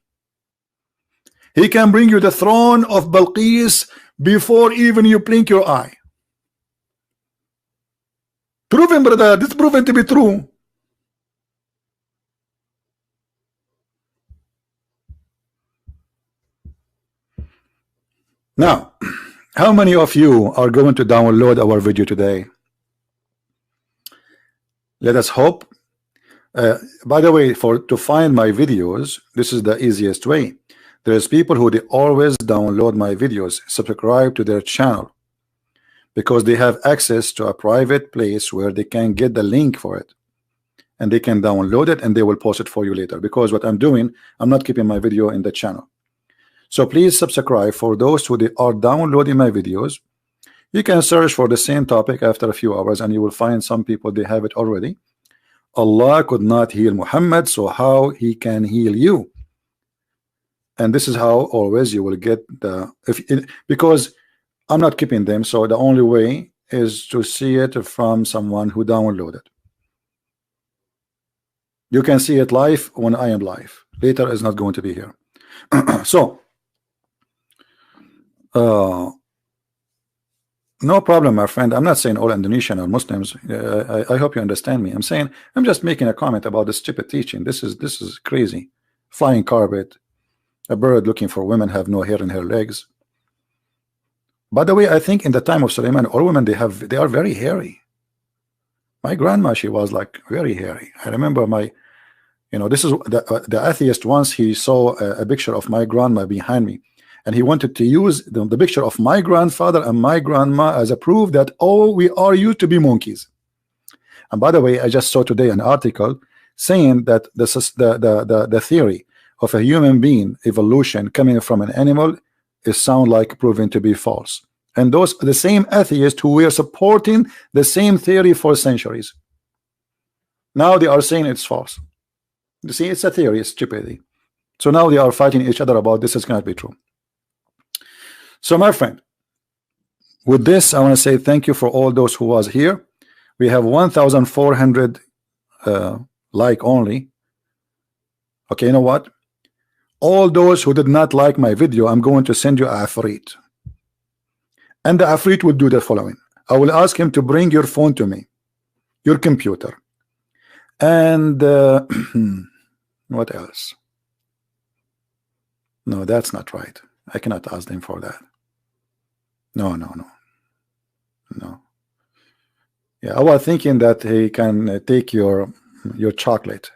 He can bring you the throne of Balqis before even you blink your eye. Proven, brother. This is proven to be true. Now, how many of you are going to download our video today? Let us hope. By the way, to find my videos, this is the easiest way. There's people who they always download my videos, subscribe to their channel, because they have access to a private place where they can get the link for it, and they can download it, and they will post it for you later. Because what I'm doing, I'm not keeping my video in the channel. So please subscribe. For those who they are downloading my videos, you can search for the same topic after a few hours, and you will find some people they have it already. Allah could not heal Muhammad, so how he can heal you? And this is how always you will get the because I'm not keeping them, so the only way is to see it from someone who downloaded. You can see it live when I am live. Later is not going to be here. So no problem, my friend. I'm not saying all Indonesian or Muslims. I hope you understand me. I'm saying I'm just making a comment about this stupid teaching. This is crazy. Flying carpet, a bird looking for women have no hair in her legs. By the way, I think in the time of Suleiman, all women they are very hairy. My grandma, she was like very hairy. I remember this is the atheist. Once he saw a picture of my grandma behind me, and he wanted to use the picture of my grandfather and my grandma as a proof that, oh, we are used to be monkeys. And by the way, I just saw today an article saying that the theory of a human being evolution coming from an animal is sound like proven to be false. And those the same atheists who were supporting the same theory for centuries, now they are saying it's false. You see, it's a theory, it's stupidity. So now they are fighting each other about this is cannot be true. So my friend, with this I want to say thank you for all those who was here. We have 1,400 like only. Okay, you know what? All those who did not like my video, I'm going to send you a Afrit, and the Afrit will do the following. I will ask him to bring your phone to me, your computer, and what else? No, that's not right. I cannot ask them for that. No. Yeah, I was thinking that he can take your chocolate,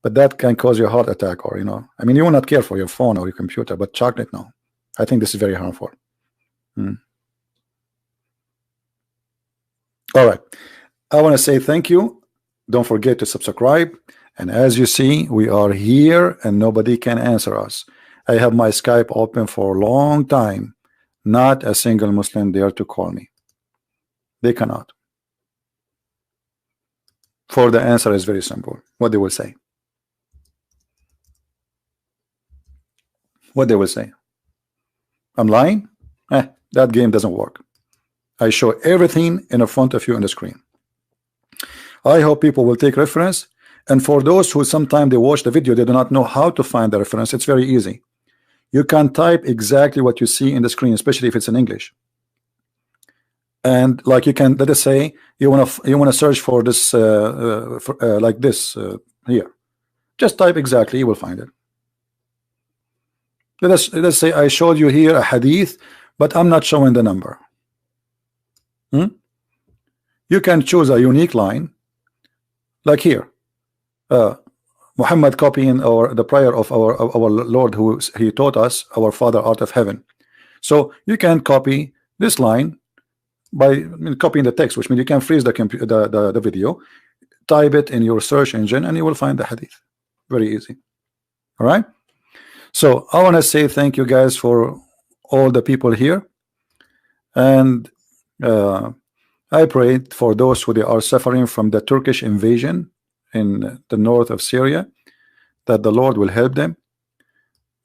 but that can cause you a heart attack, or I mean, you will not care for your phone or your computer, but chocolate, no. I think this is very harmful. All right, I want to say thank you. Don't forget to subscribe, and as you see, we are here and nobody can answer us. I have my Skype open for a long time. Not a single Muslim dare to call me. They cannot. For the answer is very simple. What they will say. What they will say. I'm lying? That game doesn't work. I show everything in front of you on the screen. I hope people will take reference. And for those who sometimes they watch the video, they do not know how to find the reference. It's very easy. You can type exactly what you see in the screen, especially if it's in English. And like you can, let us say you want to search for this like this here. Just type exactly, you will find it. Let's say I showed you here a hadith, but I'm not showing the number. You can choose a unique line, like here. Muhammad copying the prayer of our Lord, who he taught us, our Father art of heaven. So you can copy this line by copying the text, which means you can freeze the video, type it in your search engine, and you will find the hadith. Very easy. All right. So I want to say thank you guys for all the people here, and I pray for those who they are suffering from the Turkish invasion in the north of Syria, that the Lord will help them.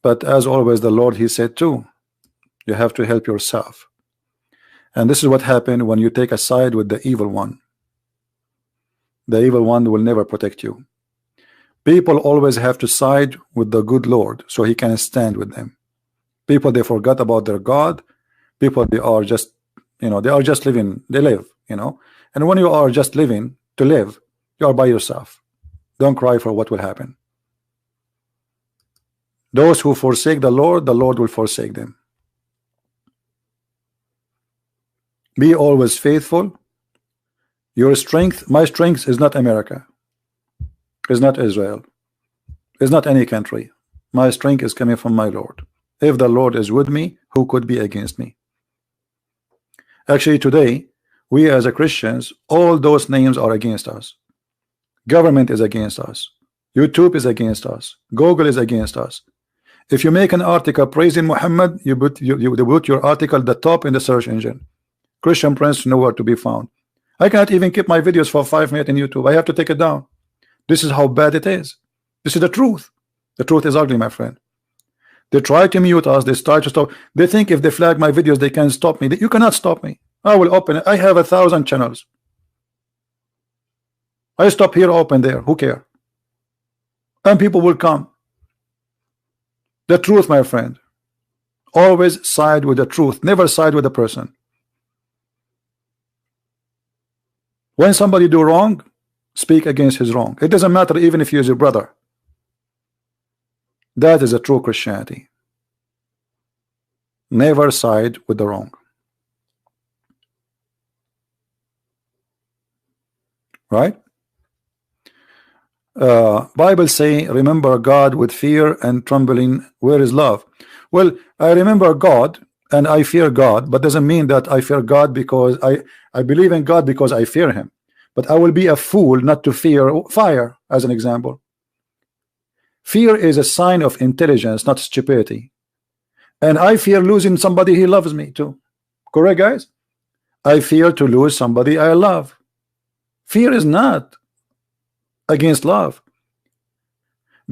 But as always, the Lord, he said too, you have to help yourself. And this is what happened when you take a side with the evil one. The evil one will never protect you. People always have to side with the good Lord so he can stand with them. People, they forgot about their God. People, they are just, they are just living, they live, and when you are just living to live, you are by yourself. Don't cry for what will happen. Those who forsake the Lord will forsake them. Be always faithful. Your strength, my strength is not America, is not Israel, is not any country. My strength is coming from my Lord. If the Lord is with me, who could be against me? Actually, today, we as a Christians, all those names are against us. Government is against us. YouTube is against us. Google is against us. If you make an article praising Muhammad, you put your article at the top in the search engine. Christian Prince nowhere to be found. I cannot even keep my videos for 5 minutes in YouTube. I have to take it down. This is how bad it is. This is the truth. The truth is ugly, my friend. They try to mute us. They try to stop. They think if they flag my videos, they can stop me. You cannot stop me. I will open it. I have 1,000 channels. I stop here, open there. Who care? And people will come. The truth, my friend. Always side with the truth. Never side with the person. When somebody do wrong, speak against his wrong. It doesn't matter even if he is your brother. That is a true Christianity. Never side with the wrong. Right? Bible say, remember God with fear and trembling. Where is love? Well, I remember God and I fear God, but doesn't mean that I fear God because I believe in God because I fear him. But I will be a fool not to fear fire, as an example. Fear is a sign of intelligence, not stupidity. And I fear losing somebody who loves me too. Correct, guys? I fear to lose somebody I love. Fear is not against love.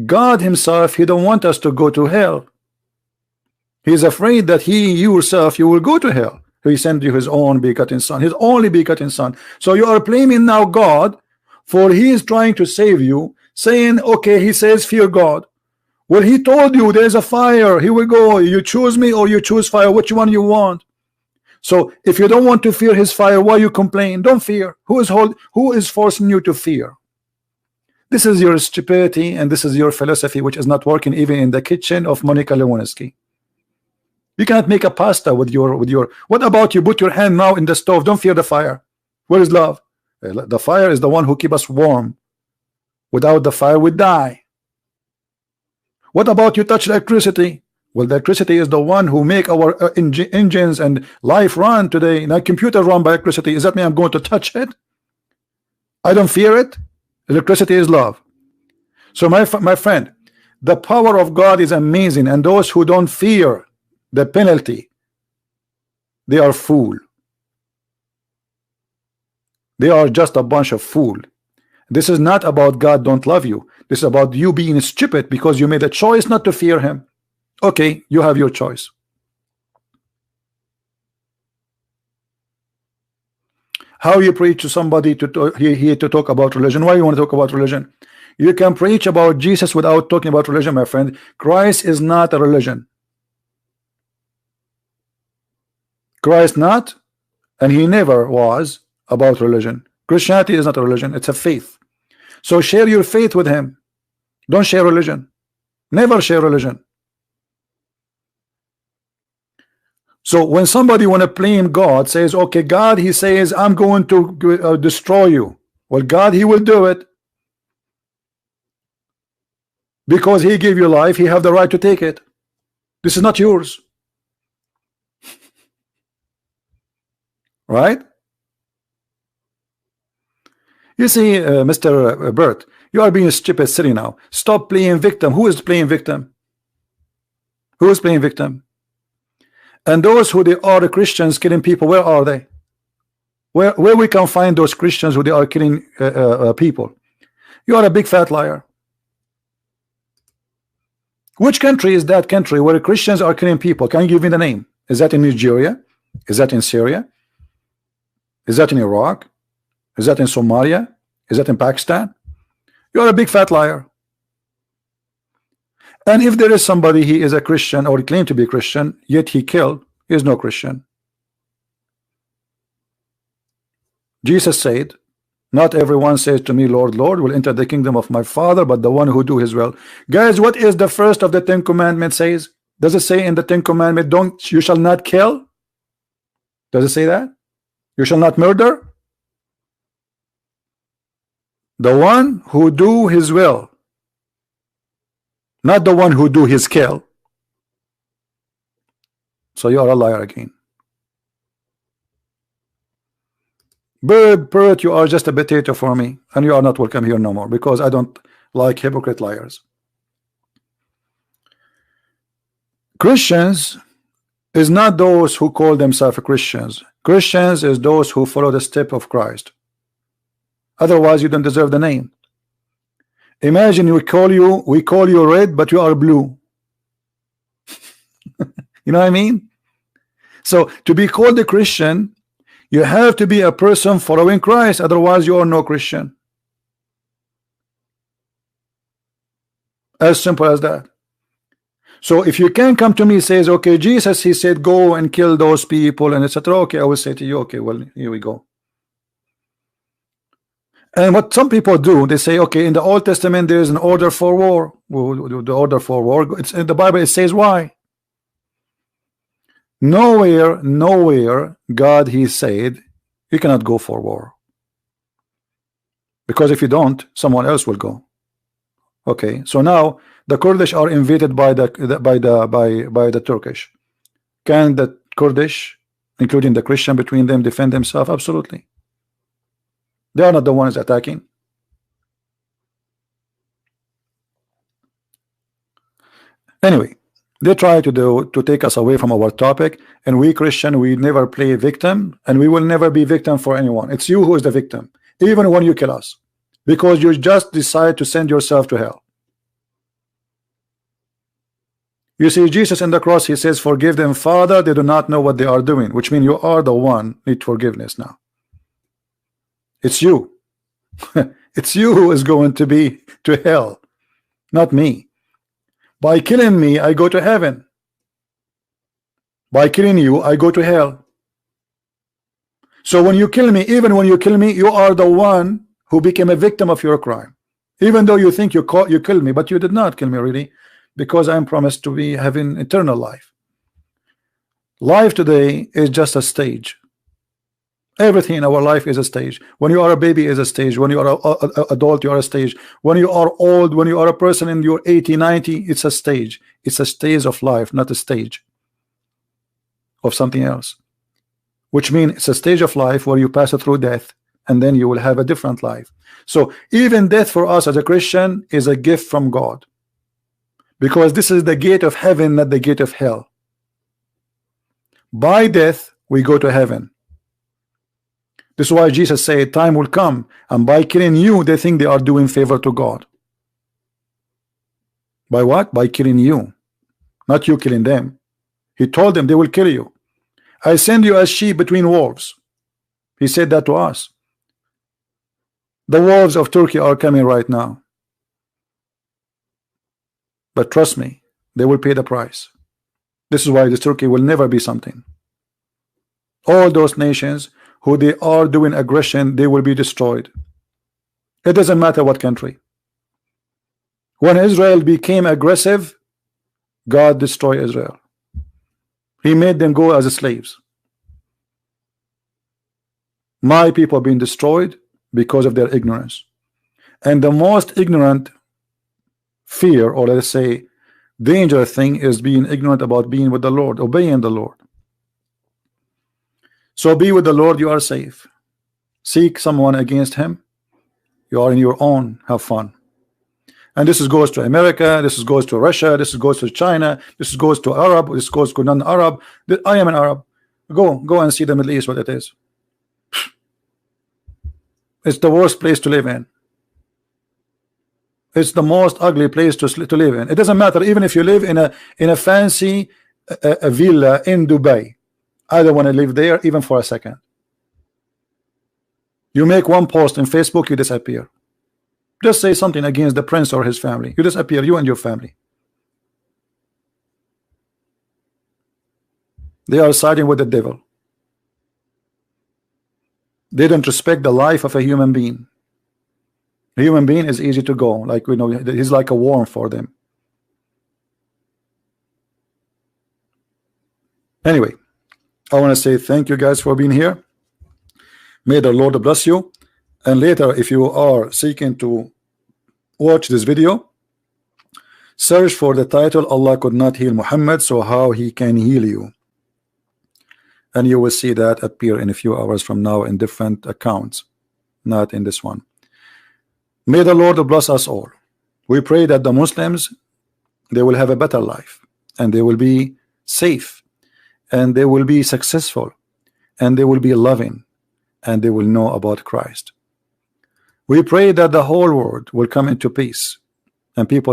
God himself, he don't want us to go to hell. He's afraid that you will go to hell. He sent you his own begotten son, his only begotten son. So you are blaming now God for he is trying to save you, saying, okay, he says fear God. Well, he told you there's a fire. Here we go. You choose me or you choose fire. Which one you want? So if you don't want to fear his fire, why you complain? Don't fear. Who is forcing you to fear? This is your stupidity and this is your philosophy, which is not working even in the kitchen of Monica Lewinsky. You cannot make a pasta with your. What about you put your hand now in the stove? Don't fear the fire. Where is love? The fire is the one who keeps us warm. Without the fire, we die. What about you touch electricity? Well, the electricity is the one who make our engines and life run today. Now, computer run by electricity. Does that mean I'm going to touch it? I don't fear it. Electricity is love. So my friend, the power of God is amazing, and those who don't fear the penalty, they are fool. They are just a bunch of fool. This is not about God don't love you. This is about you being stupid because you made a choice not to fear him. Okay, you have your choice. How you preach to somebody to talk about religion? Why you want to talk about religion? You can preach about Jesus without talking about religion, my friend. Christ is not a religion. Christ not, and he never was about religion. Christianity is not a religion, it's a faith. So share your faith with him. Don't share religion. Never share religion. So when somebody want to blame God, says, okay, God, he says, I'm going to destroy you. Well, God, he will do it. Because he gave you life, he have the right to take it. This is not yours. Right? You see, Mr. Bert, you are being stupid silly now. Stop playing victim. Who is playing victim? Who is playing victim? And those who they are the Christians killing people, where are they? Where we can find those Christians who they are killing people? You are a big fat liar. Which country is that country where Christians are killing people? Can you give me the name? Is that in Nigeria? Is that in Syria? Is that in Iraq? Is that in Somalia? Is that in Pakistan? You are a big fat liar. And if there is somebody, he is a Christian or claim to be a Christian, yet he killed, he is no Christian. Jesus said, not everyone says to me, Lord, Lord, will enter the kingdom of my Father, but the one who do his will. Guys, what is the first of the 10 commandments says? Does it say in the 10 commandments, you shall not kill? Does it say that? You shall not murder? The one who do his will, not the one who do his kill. So you are a liar again. Bert, you are just a potato for me, and you are not welcome here no more, because I don't like hypocrite liars. Christians is not those who call themselves Christians. Christians is those who follow the step of Christ. Otherwise, you don't deserve the name. Imagine we call you red, but you are blue. You know what I mean? So to be called a Christian, you have to be a person following Christ. Otherwise, you are no Christian. As simple as that. So if you can come to me and says, okay, Jesus, he said, go and kill those people, and etc. Okay, I will say to you, okay, well, here we go. And what some people do, they say, okay, in the Old Testament there is an order for war. The order for war, it's in the Bible, it says why. Nowhere God he said you cannot go for war, because if you don't, someone else will go. Okay, so now the Kurdish are invaded by the Turkish. Can the Kurdish, including the Christian between them, defend themselves? Absolutely. They are not the ones attacking. Anyway, they try to take us away from our topic, and we Christian, we never play victim, and we will never be victim for anyone. It's you who is the victim, even when you kill us, because you just decide to send yourself to hell. You see, Jesus in the cross, he says, forgive them, Father, they do not know what they are doing, which means you are the one need forgiveness now. It's you. It's you who is going to be to hell, not me. By killing me, I go to heaven. By killing you, I go to hell. So when you kill me, even when you kill me, you are the one who became a victim of your crime. Even though you think you killed me, but you did not kill me really, because I am promised to be having eternal life. Life today is just a stage. Everything in our life is a stage. When you are a baby is a stage. When you are an adult, you are a stage. When you are old, when you are a person in your 80, 90, it's a stage. It's a stage of life, not a stage of something else. Which means it's a stage of life where you pass through death, and then you will have a different life. So even death for us as a Christian is a gift from God, because this is the gate of heaven, not the gate of hell. By death we go to heaven. This is why Jesus said time will come, and by killing you they think they are doing favor to God. By what? By killing you, not you killing them. He told them they will kill you. I send you as sheep between wolves. He said that to us. The wolves of Turkey are coming right now, but trust me, they will pay the price. This is why this Turkey will never be something. All those nations who they are doing aggression, they will be destroyed. It doesn't matter what country. When Israel became aggressive, God destroyed Israel. He made them go as slaves. My people being destroyed because of their ignorance. And the most ignorant fear, or let's say dangerous thing, is being ignorant about being with the Lord, obeying the Lord. So be with the Lord, you are safe. Seek someone against him, you are in your own, have fun. And this goes to America, this goes to Russia, this goes to China, this goes to Arab, this goes to non-Arab. I am an Arab. Go and see the Middle East, what it is. It's the worst place to live in. It's the most ugly place to live in. It doesn't matter even if you live in a fancy a villa in Dubai. I don't want to live there even for a second. You make one post in Facebook, you disappear. Just say something against the prince or his family, you disappear, you and your family. They are siding with the devil. They don't respect the life of a human being. A human being is easy to go, like we know, he's like a worm for them. Anyway, I want to say thank you guys for being here. May the Lord bless you. And later, if you are seeking to watch this video, search for the title, Allah could not heal Muhammad, so how he can heal you. And you will see that appear in a few hours from now in different accounts, not in this one. May the Lord bless us all. We pray that the Muslims, they will have a better life, and they will be safe, and they will be successful, and they will be loving, and they will know about Christ. We pray that the whole world will come into peace, and people